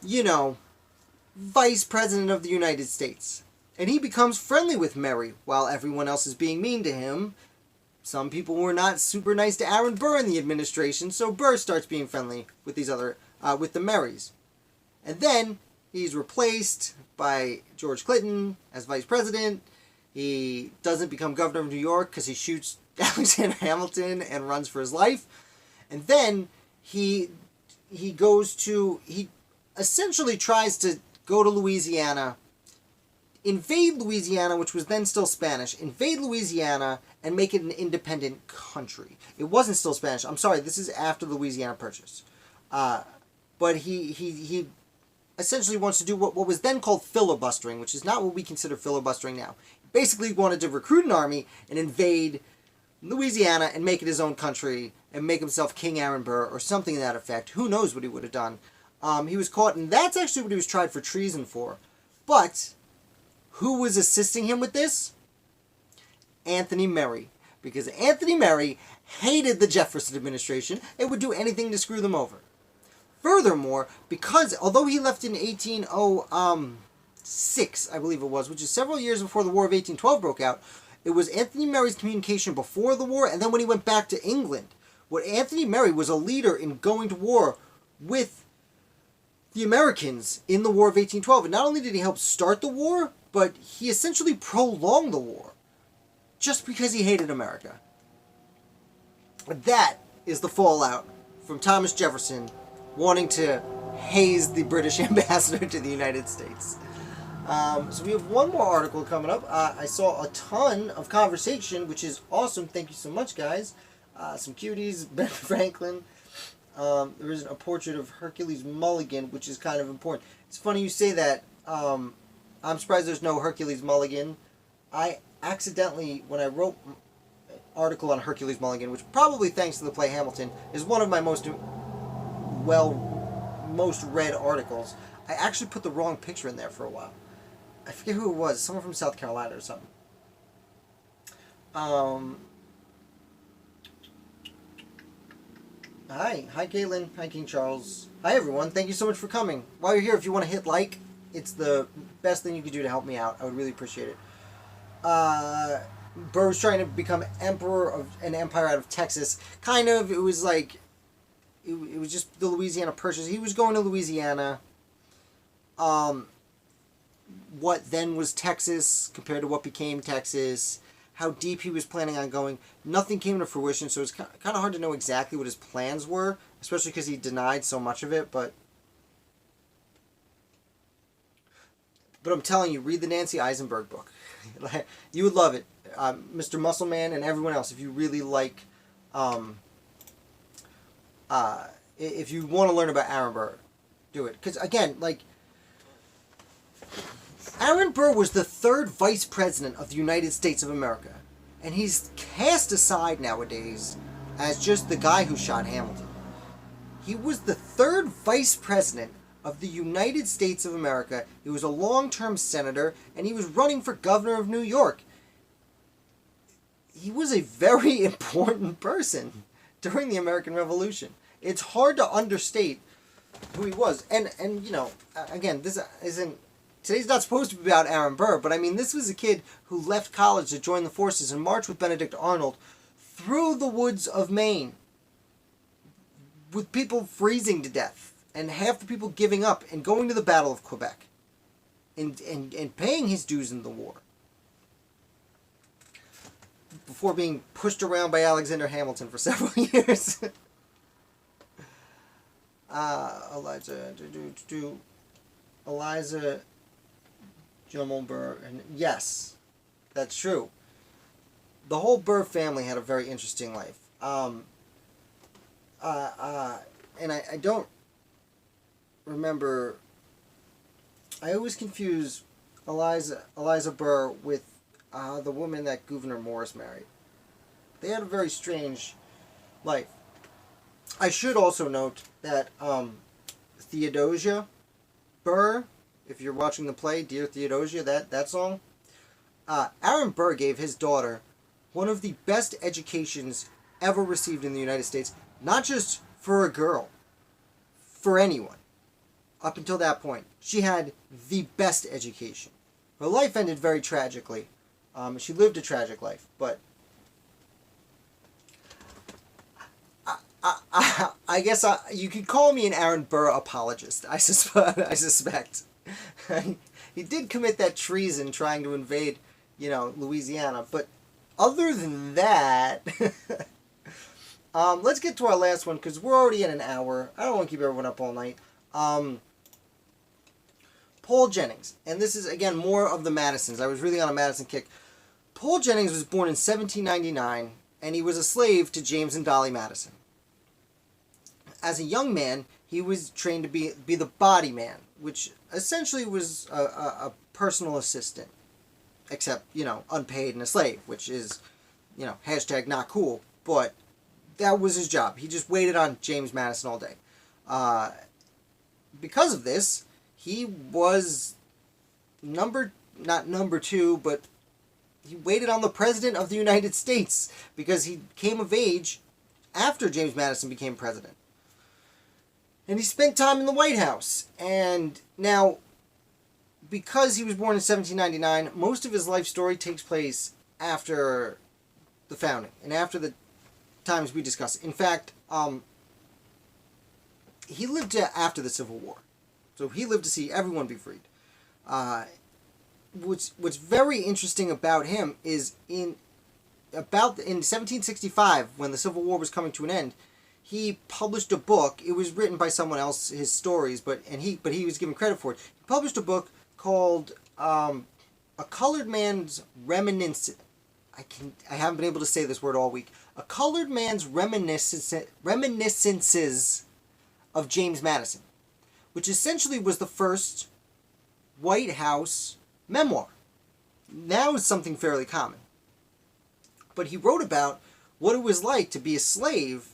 Vice President of the United States. And he becomes friendly with Mary while everyone else is being mean to him. Some people were not super nice to Aaron Burr in the administration, so Burr starts being friendly with with the Marys. And then he's replaced by George Clinton as vice president. He doesn't become governor of New York because he shoots Alexander Hamilton and runs for his life. And then he essentially tries to go to Louisiana, invade Louisiana, which was then still Spanish, invade Louisiana and make it an independent country. It wasn't still Spanish. I'm sorry, this is after the Louisiana Purchase. But he essentially wants to do what was then called filibustering, which is not what we consider filibustering now. He basically wanted to recruit an army and invade Louisiana and make it his own country and make himself King Aaron Burr or something to that effect. Who knows what he would have done. He was caught, and that's actually what he was tried for treason for. But who was assisting him with this? Anthony Merry. Because Anthony Merry hated the Jefferson administration and would do anything to screw them over. Furthermore, because although he left in 1806, I believe it was, which is several years before the War of 1812 broke out, it was Anthony Merry's communication before the war, and then when he went back to England. What Anthony Merry was a leader in going to war with the Americans in the War of 1812. And not only did he help start the war, but he essentially prolonged the war. Just because he hated America. That is the fallout from Thomas Jefferson wanting to haze the British ambassador to the United States. So we have one more article coming up. I saw a ton of conversation, which is awesome. Thank you so much, guys. Some cuties, Ben Franklin. There isn't a portrait of Hercules Mulligan, which is kind of important. It's funny you say that. I'm surprised there's no Hercules Mulligan. I accidentally, when I wrote an article on Hercules Mulligan, which probably thanks to the play Hamilton, is one of my most read articles, I actually put the wrong picture in there for a while. I forget who it was. Someone from South Carolina or something. Hi Caitlin. Hi King Charles. Hi everyone. Thank you so much for coming. While you're here, if you want to hit like, it's the best thing you could do to help me out. I would really appreciate it. Burr was trying to become emperor of an empire out of Texas. Kind of. It was like, it was just the Louisiana Purchase. He was going to Louisiana. What then was Texas compared to what became Texas. How deep he was planning on going. Nothing came to fruition, so it's kind of hard to know exactly what his plans were, especially because he denied so much of it, but I'm telling you, read the Nancy Eisenberg book. You would love it. Mr. Muscleman and everyone else, if you really like, if you want to learn about Aaron Burr, do it. Because, again, Aaron Burr was the third vice president of the United States of America, and he's cast aside nowadays as just the guy who shot Hamilton. He was the third vice president of the United States of America. He was a long-term senator, and he was running for governor of New York. He was a very important person during the American Revolution. It's hard to understate who he was. And again, this isn't... Today's not supposed to be about Aaron Burr, but I mean, this was a kid who left college to join the forces and march with Benedict Arnold through the woods of Maine with people freezing to death and half the people giving up and going to the Battle of Quebec and paying his dues in the war before being pushed around by Alexander Hamilton for several years. Eliza Jumel Burr, and yes, that's true. The whole Burr family had a very interesting life. And I don't remember. I always confuse Eliza Burr with the woman that Gouverneur Morris married. They had a very strange life. I should also note that Theodosia Burr, if you're watching the play, Dear Theodosia, that song, Aaron Burr gave his daughter one of the best educations ever received in the United States, not just for a girl, for anyone. Up until that point, she had the best education. Her life ended very tragically. She lived a tragic life, but I guess you could call me an Aaron Burr apologist, I suspect. He did commit that treason trying to invade, Louisiana, but other than that, let's get to our last one, because we're already at an hour. I don't want to keep everyone up all night. Paul Jennings, and this is, again, more of the Madisons. I was really on a Madison kick. Paul Jennings was born in 1799, and he was a slave to James and Dolly Madison. As a young man, he was trained to be the body man, which essentially was a personal assistant, except, unpaid and a slave, which is, hashtag not cool, but that was his job. He just waited on James Madison all day. Because of this, he was not number two, but he waited on the President of the United States because he came of age after James Madison became president. And he spent time in the White House. And now, because he was born in 1799, most of his life story takes place after the founding and after the times we discussed. In fact, he lived after the Civil War. So he lived to see everyone be freed. What's very interesting about him is in 1765, when the Civil War was coming to an end, he published a book. It was written by someone else, his stories, but he was given credit for it. He published a book called A Colored Man's Reminiscence. I haven't been able to say this word all week. A Colored Man's Reminiscences of James Madison, which essentially was the first White House memoir. Now it's something fairly common. But he wrote about what it was like to be a slave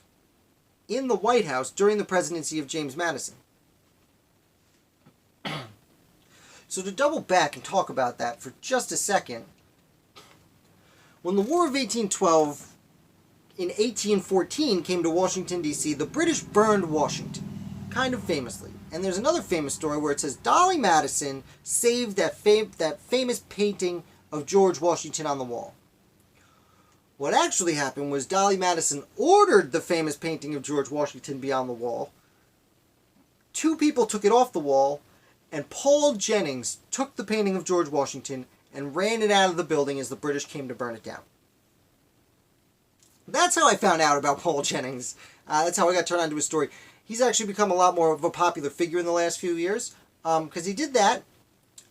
in the White House during the presidency of James Madison. So to double back and talk about that for just a second, when the War of 1812 in 1814 came to Washington, D.C., the British burned Washington, kind of famously. And there's another famous story where it says Dolly Madison saved that famous painting of George Washington on the wall. What actually happened was Dolly Madison ordered the famous painting of George Washington be on the wall. Two people took it off the wall, and Paul Jennings took the painting of George Washington and ran it out of the building as the British came to burn it down. That's how I found out about Paul Jennings. That's how I got turned on to his story. He's actually become a lot more of a popular figure in the last few years, because he did that,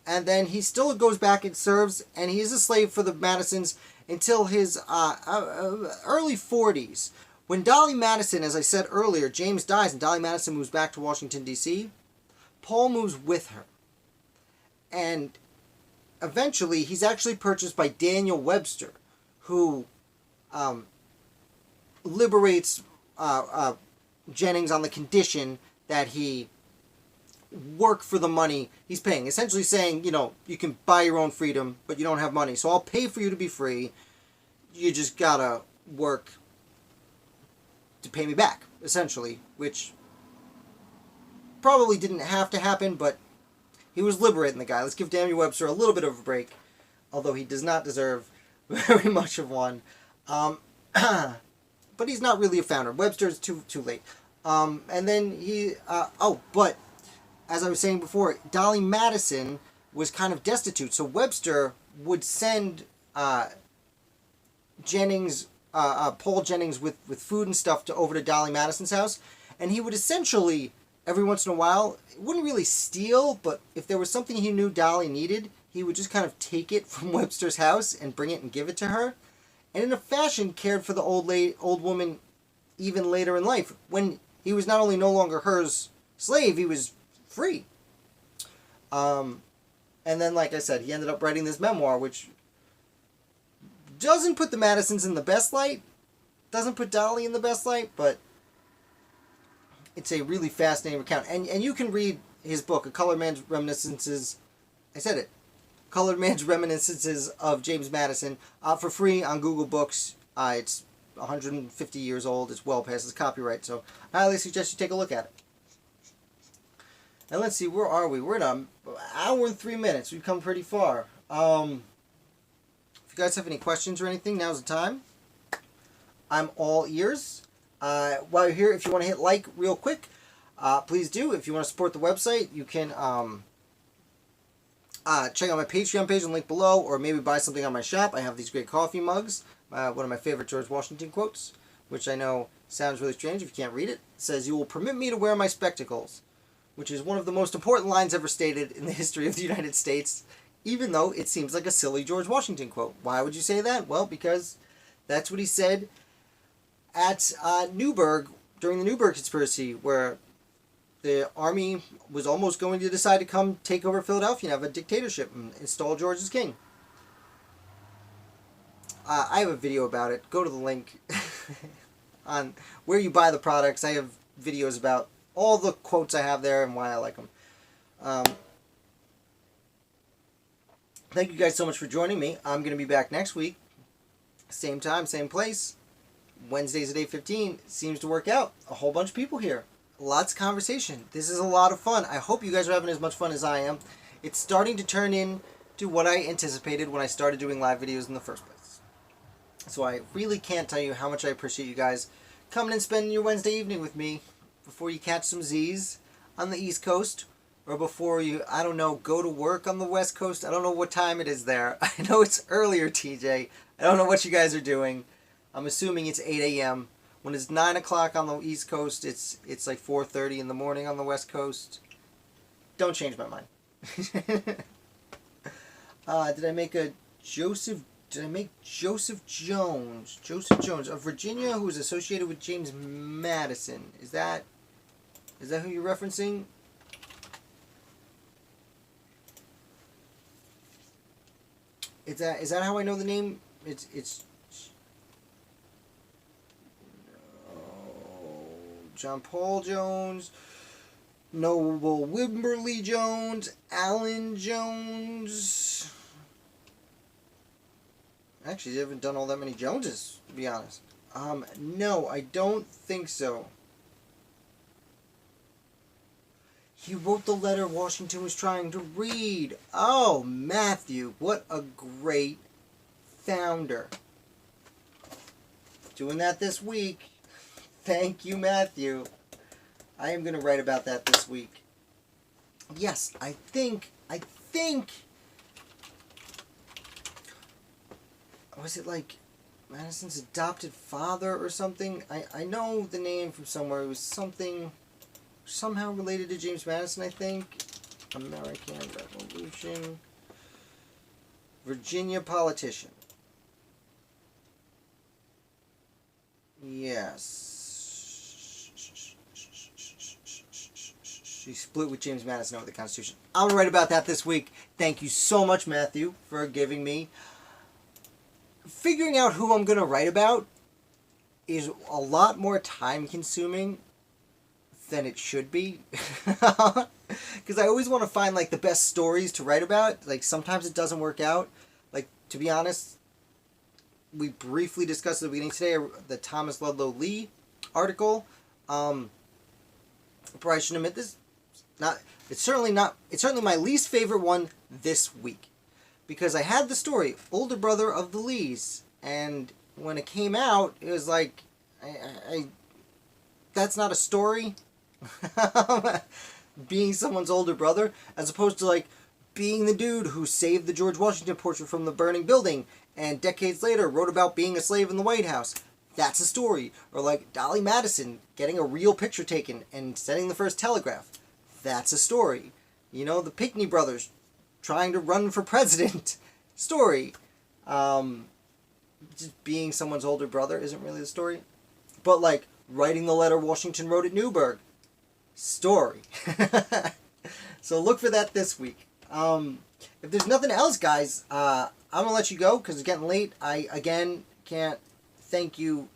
and then he still goes back and serves, and he is a slave for the Madisons until his early 40s. When Dolly Madison, as I said earlier, James dies and Dolly Madison moves back to Washington, D.C., Paul moves with her. And eventually he's actually purchased by Daniel Webster, who liberates Jennings on the condition that he work for the money he's paying. Essentially saying, you can buy your own freedom, but you don't have money. So I'll pay for you to be free. You just gotta work to pay me back, essentially. Which probably didn't have to happen, but he was liberating the guy. Let's give Daniel Webster a little bit of a break, although he does not deserve very much of one. But he's not really a founder. Webster's too late. And then but as I was saying before, Dolly Madison was kind of destitute, so Webster would send Paul Jennings with food and stuff over to Dolly Madison's house, and he would essentially, every once in a while, wouldn't really steal, but if there was something he knew Dolly needed, he would just kind of take it from Webster's house and bring it and give it to her, and in a fashion cared for the old woman even later in life, when he was not only no longer her slave, he was free. And And then, like I said, he ended up writing this memoir, which doesn't put the Madisons in the best light, doesn't put Dolly in the best light, but it's a really fascinating account. And you can read his book, A Colored Man's Reminiscences. I said it. Colored Man's Reminiscences of James Madison, for free on Google Books. It's 150 years old. It's well past its copyright, so I highly suggest you take a look at it. And let's see, where are we? We're at an hour and 3 minutes. We've come pretty far. If you guys have any questions or anything, now's the time. I'm all ears. While you're here, if you want to hit like real quick, please do. If you want to support the website, you can check out my Patreon page and link below, or maybe buy something on my shop. I have these great coffee mugs. One of my favorite George Washington quotes, which I know sounds really strange if you can't read it. It says, "You will permit me to wear my spectacles," which is one of the most important lines ever stated in the history of the United States, even though it seems like a silly George Washington quote. Why would you say that? Well, because that's what he said at Newburgh, during the Newburgh conspiracy, where the army was almost going to decide to come take over Philadelphia and have a dictatorship and install George as king. I have a video about it. Go to the link on where you buy the products. I have videos about all the quotes I have there and why I like them. Thank you guys so much for joining me. I'm going to be back next week. Same time, same place. Wednesdays at 8:15. Seems to work out. A whole bunch of people here. Lots of conversation. This is a lot of fun. I hope you guys are having as much fun as I am. It's starting to turn into what I anticipated when I started doing live videos in the first place. So I really can't tell you how much I appreciate you guys coming and spending your Wednesday evening with me before you catch some Z's on the East Coast, or before you, I don't know, go to work on the West Coast. I don't know what time it is there. I know it's earlier, TJ. I don't know what you guys are doing. I'm assuming it's 8 a.m. When it's 9 o'clock on the East Coast, it's like 4:30 in the morning on the West Coast. Don't change my mind. Did I make Joseph Jones? Joseph Jones of Virginia, who is associated with James Madison. Is that who you're referencing? Is that how I know the name? It's John Paul Jones, Noble Wimberly Jones, Alan Jones. Actually, they haven't done all that many Joneses, to be honest. No, I don't think so. He wrote the letter Washington was trying to read. Oh, Matthew, what a great founder. Doing that this week. Thank you, Matthew. I am going to write about that this week. Yes, I think, was it like Madison's adopted father or something? I know the name from somewhere. It was something, somehow related to James Madison, I think. American Revolution. Virginia politician. Yes. She split with James Madison over the Constitution. I'm going to write about that this week. Thank you so much, Matthew, for giving me. Figuring out who I'm going to write about is a lot more time-consuming than it should be. Because I always want to find, like, the best stories to write about. Like, sometimes it doesn't work out. Like, to be honest, we briefly discussed at the beginning today the Thomas Ludlow Lee article. Probably shouldn't admit this. It's certainly my least favorite one this week, because I had the story, older brother of the Lees, and when it came out, it was like, that's not a story. Being someone's older brother, as opposed to like being the dude who saved the George Washington portrait from the burning building, and decades later wrote about being a slave in the White House. That's a story. Or like Dolly Madison getting a real picture taken and sending the first telegraph. That's a story. You know, the Pinckney brothers trying to run for president. Story. Just being someone's older brother isn't really the story. But like writing the letter Washington wrote at Newburgh. Story. So look for that this week. If there's nothing else, guys, I'm gonna let you go because it's getting late. I again can't thank you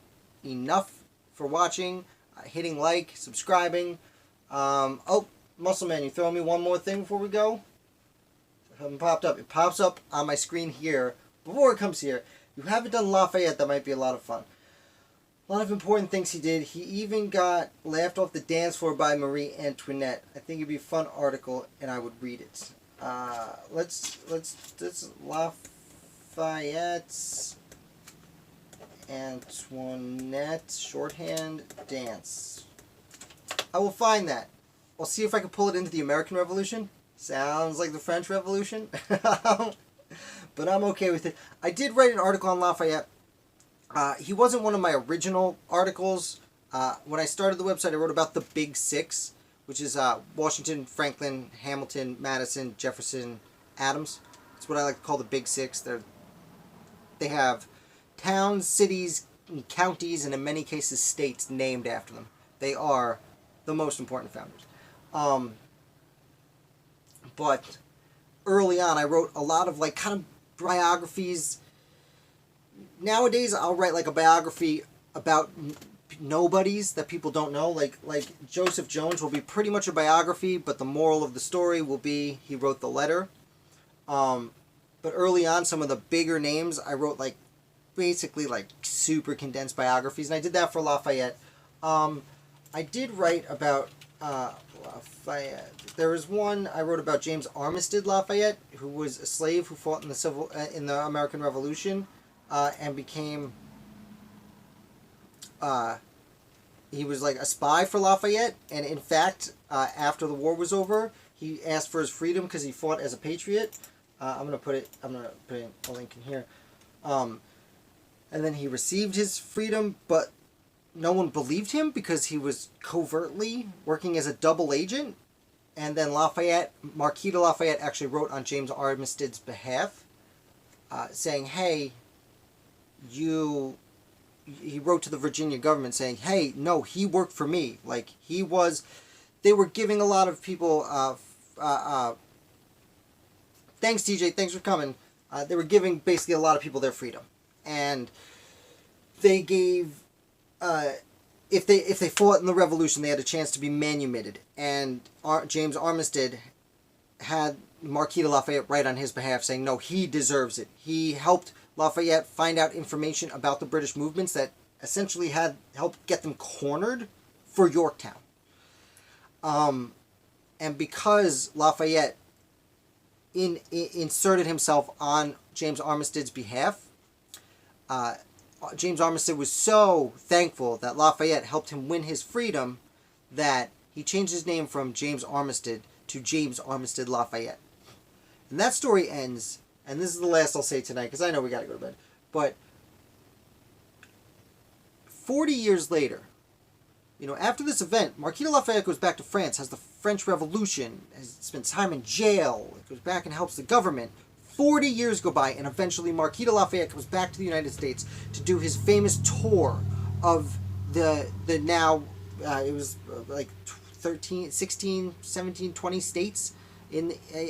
enough for watching, hitting like, subscribing. Oh, Muscle Man, you throwing me one more thing before we go? It hasn't popped up. It pops up on my screen here before it comes here. You haven't done Lafayette. That might be a lot of fun. A lot of important things he did. He even got laughed off the dance floor by Marie Antoinette. I think it'd be a fun article, and I would read it. Let's Lafayette's Antoinette shorthand dance. I will find that. I'll see if I can pull it into the American Revolution. Sounds like the French Revolution. But I'm okay with it. I did write an article on Lafayette. He wasn't one of my original articles. When I started the website, I wrote about the Big Six, which is Washington, Franklin, Hamilton, Madison, Jefferson, Adams. That's what I like to call the Big Six. They have towns, cities, counties, and in many cases states named after them. They are the most important founders. But early on, I wrote a lot of like kind of biographies. Nowadays, I'll write like a biography about nobodies that people don't know. Like Joseph Jones will be pretty much a biography, but the moral of the story will be he wrote the letter. But early on, some of the bigger names, I wrote like basically like super condensed biographies, and I did that for Lafayette. I did write about Lafayette. There was one I wrote about James Armistead Lafayette, who was a slave who fought in the American Revolution, and became. He was like a spy for Lafayette, and in fact, after the war was over, he asked for his freedom because he fought as a patriot. I'm gonna put in a link in here. And then he received his freedom, but no one believed him because he was covertly working as a double agent. And then Marquis de Lafayette actually wrote on James Armistead's behalf, saying, hey, he wrote to the Virginia government saying, hey, no, he worked for me. Like, they were giving a lot of people, thanks, TJ, thanks for coming. They were giving basically a lot of people their freedom. And they gave, if they fought in the Revolution, they had a chance to be manumitted. And James Armistead had Marquis de Lafayette write on his behalf saying, no, he deserves it. He helped Lafayette find out information about the British movements that essentially had helped get them cornered for Yorktown. And because Lafayette inserted himself on James Armistead's behalf, James Armistead was so thankful that Lafayette helped him win his freedom that he changed his name from James Armistead to James Armistead Lafayette. And that story ends, and this is the last I'll say tonight because I know we got to go to bed, but 40 years later, after this event, Marquis de Lafayette goes back to France, has the French Revolution, spends time in jail, goes back and helps the government. 40 years go by, and eventually Marquis de Lafayette comes back to the United States to do his famous tour of the now, it was like 13, 16, 17, 20 states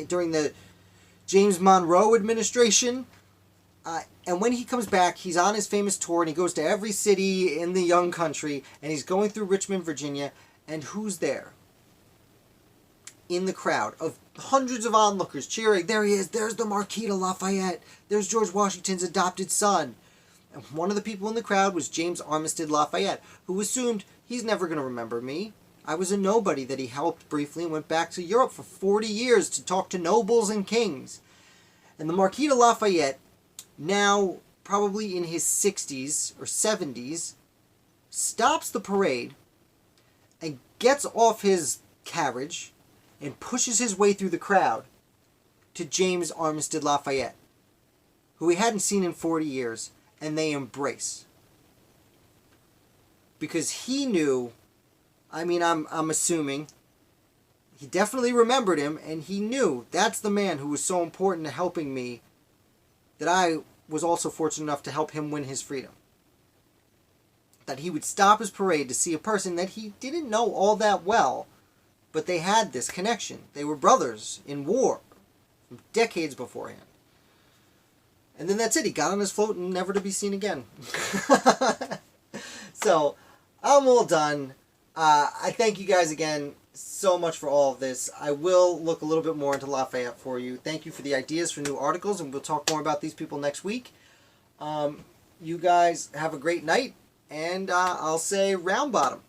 during the James Monroe administration. And when he comes back, he's on his famous tour, and he goes to every city in the young country, and he's going through Richmond, Virginia, and who's there? In the crowd of hundreds of onlookers cheering, there he is, there's the Marquis de Lafayette, there's George Washington's adopted son. And one of the people in the crowd was James Armistead Lafayette, who assumed he's never going to remember me. I was a nobody that he helped briefly and went back to Europe for 40 years to talk to nobles and kings. And the Marquis de Lafayette, now probably in his 60s or 70s, stops the parade and gets off his carriage and pushes his way through the crowd to James Armistead Lafayette, who he hadn't seen in 40 years, and they embrace. Because he knew, I'm assuming, he definitely remembered him, and he knew that's the man who was so important to helping me, that I was also fortunate enough to help him win his freedom. That he would stop his parade to see a person that he didn't know all that well, but they had this connection. They were brothers in war. decades beforehand. And then that's it. He got on his float and never to be seen again. So, I'm all done. I thank you guys again so much for all of this. I will look a little bit more into Lafayette for you. Thank you for the ideas for new articles, and we'll talk more about these people next week. You guys have a great night, and I'll say round bottom.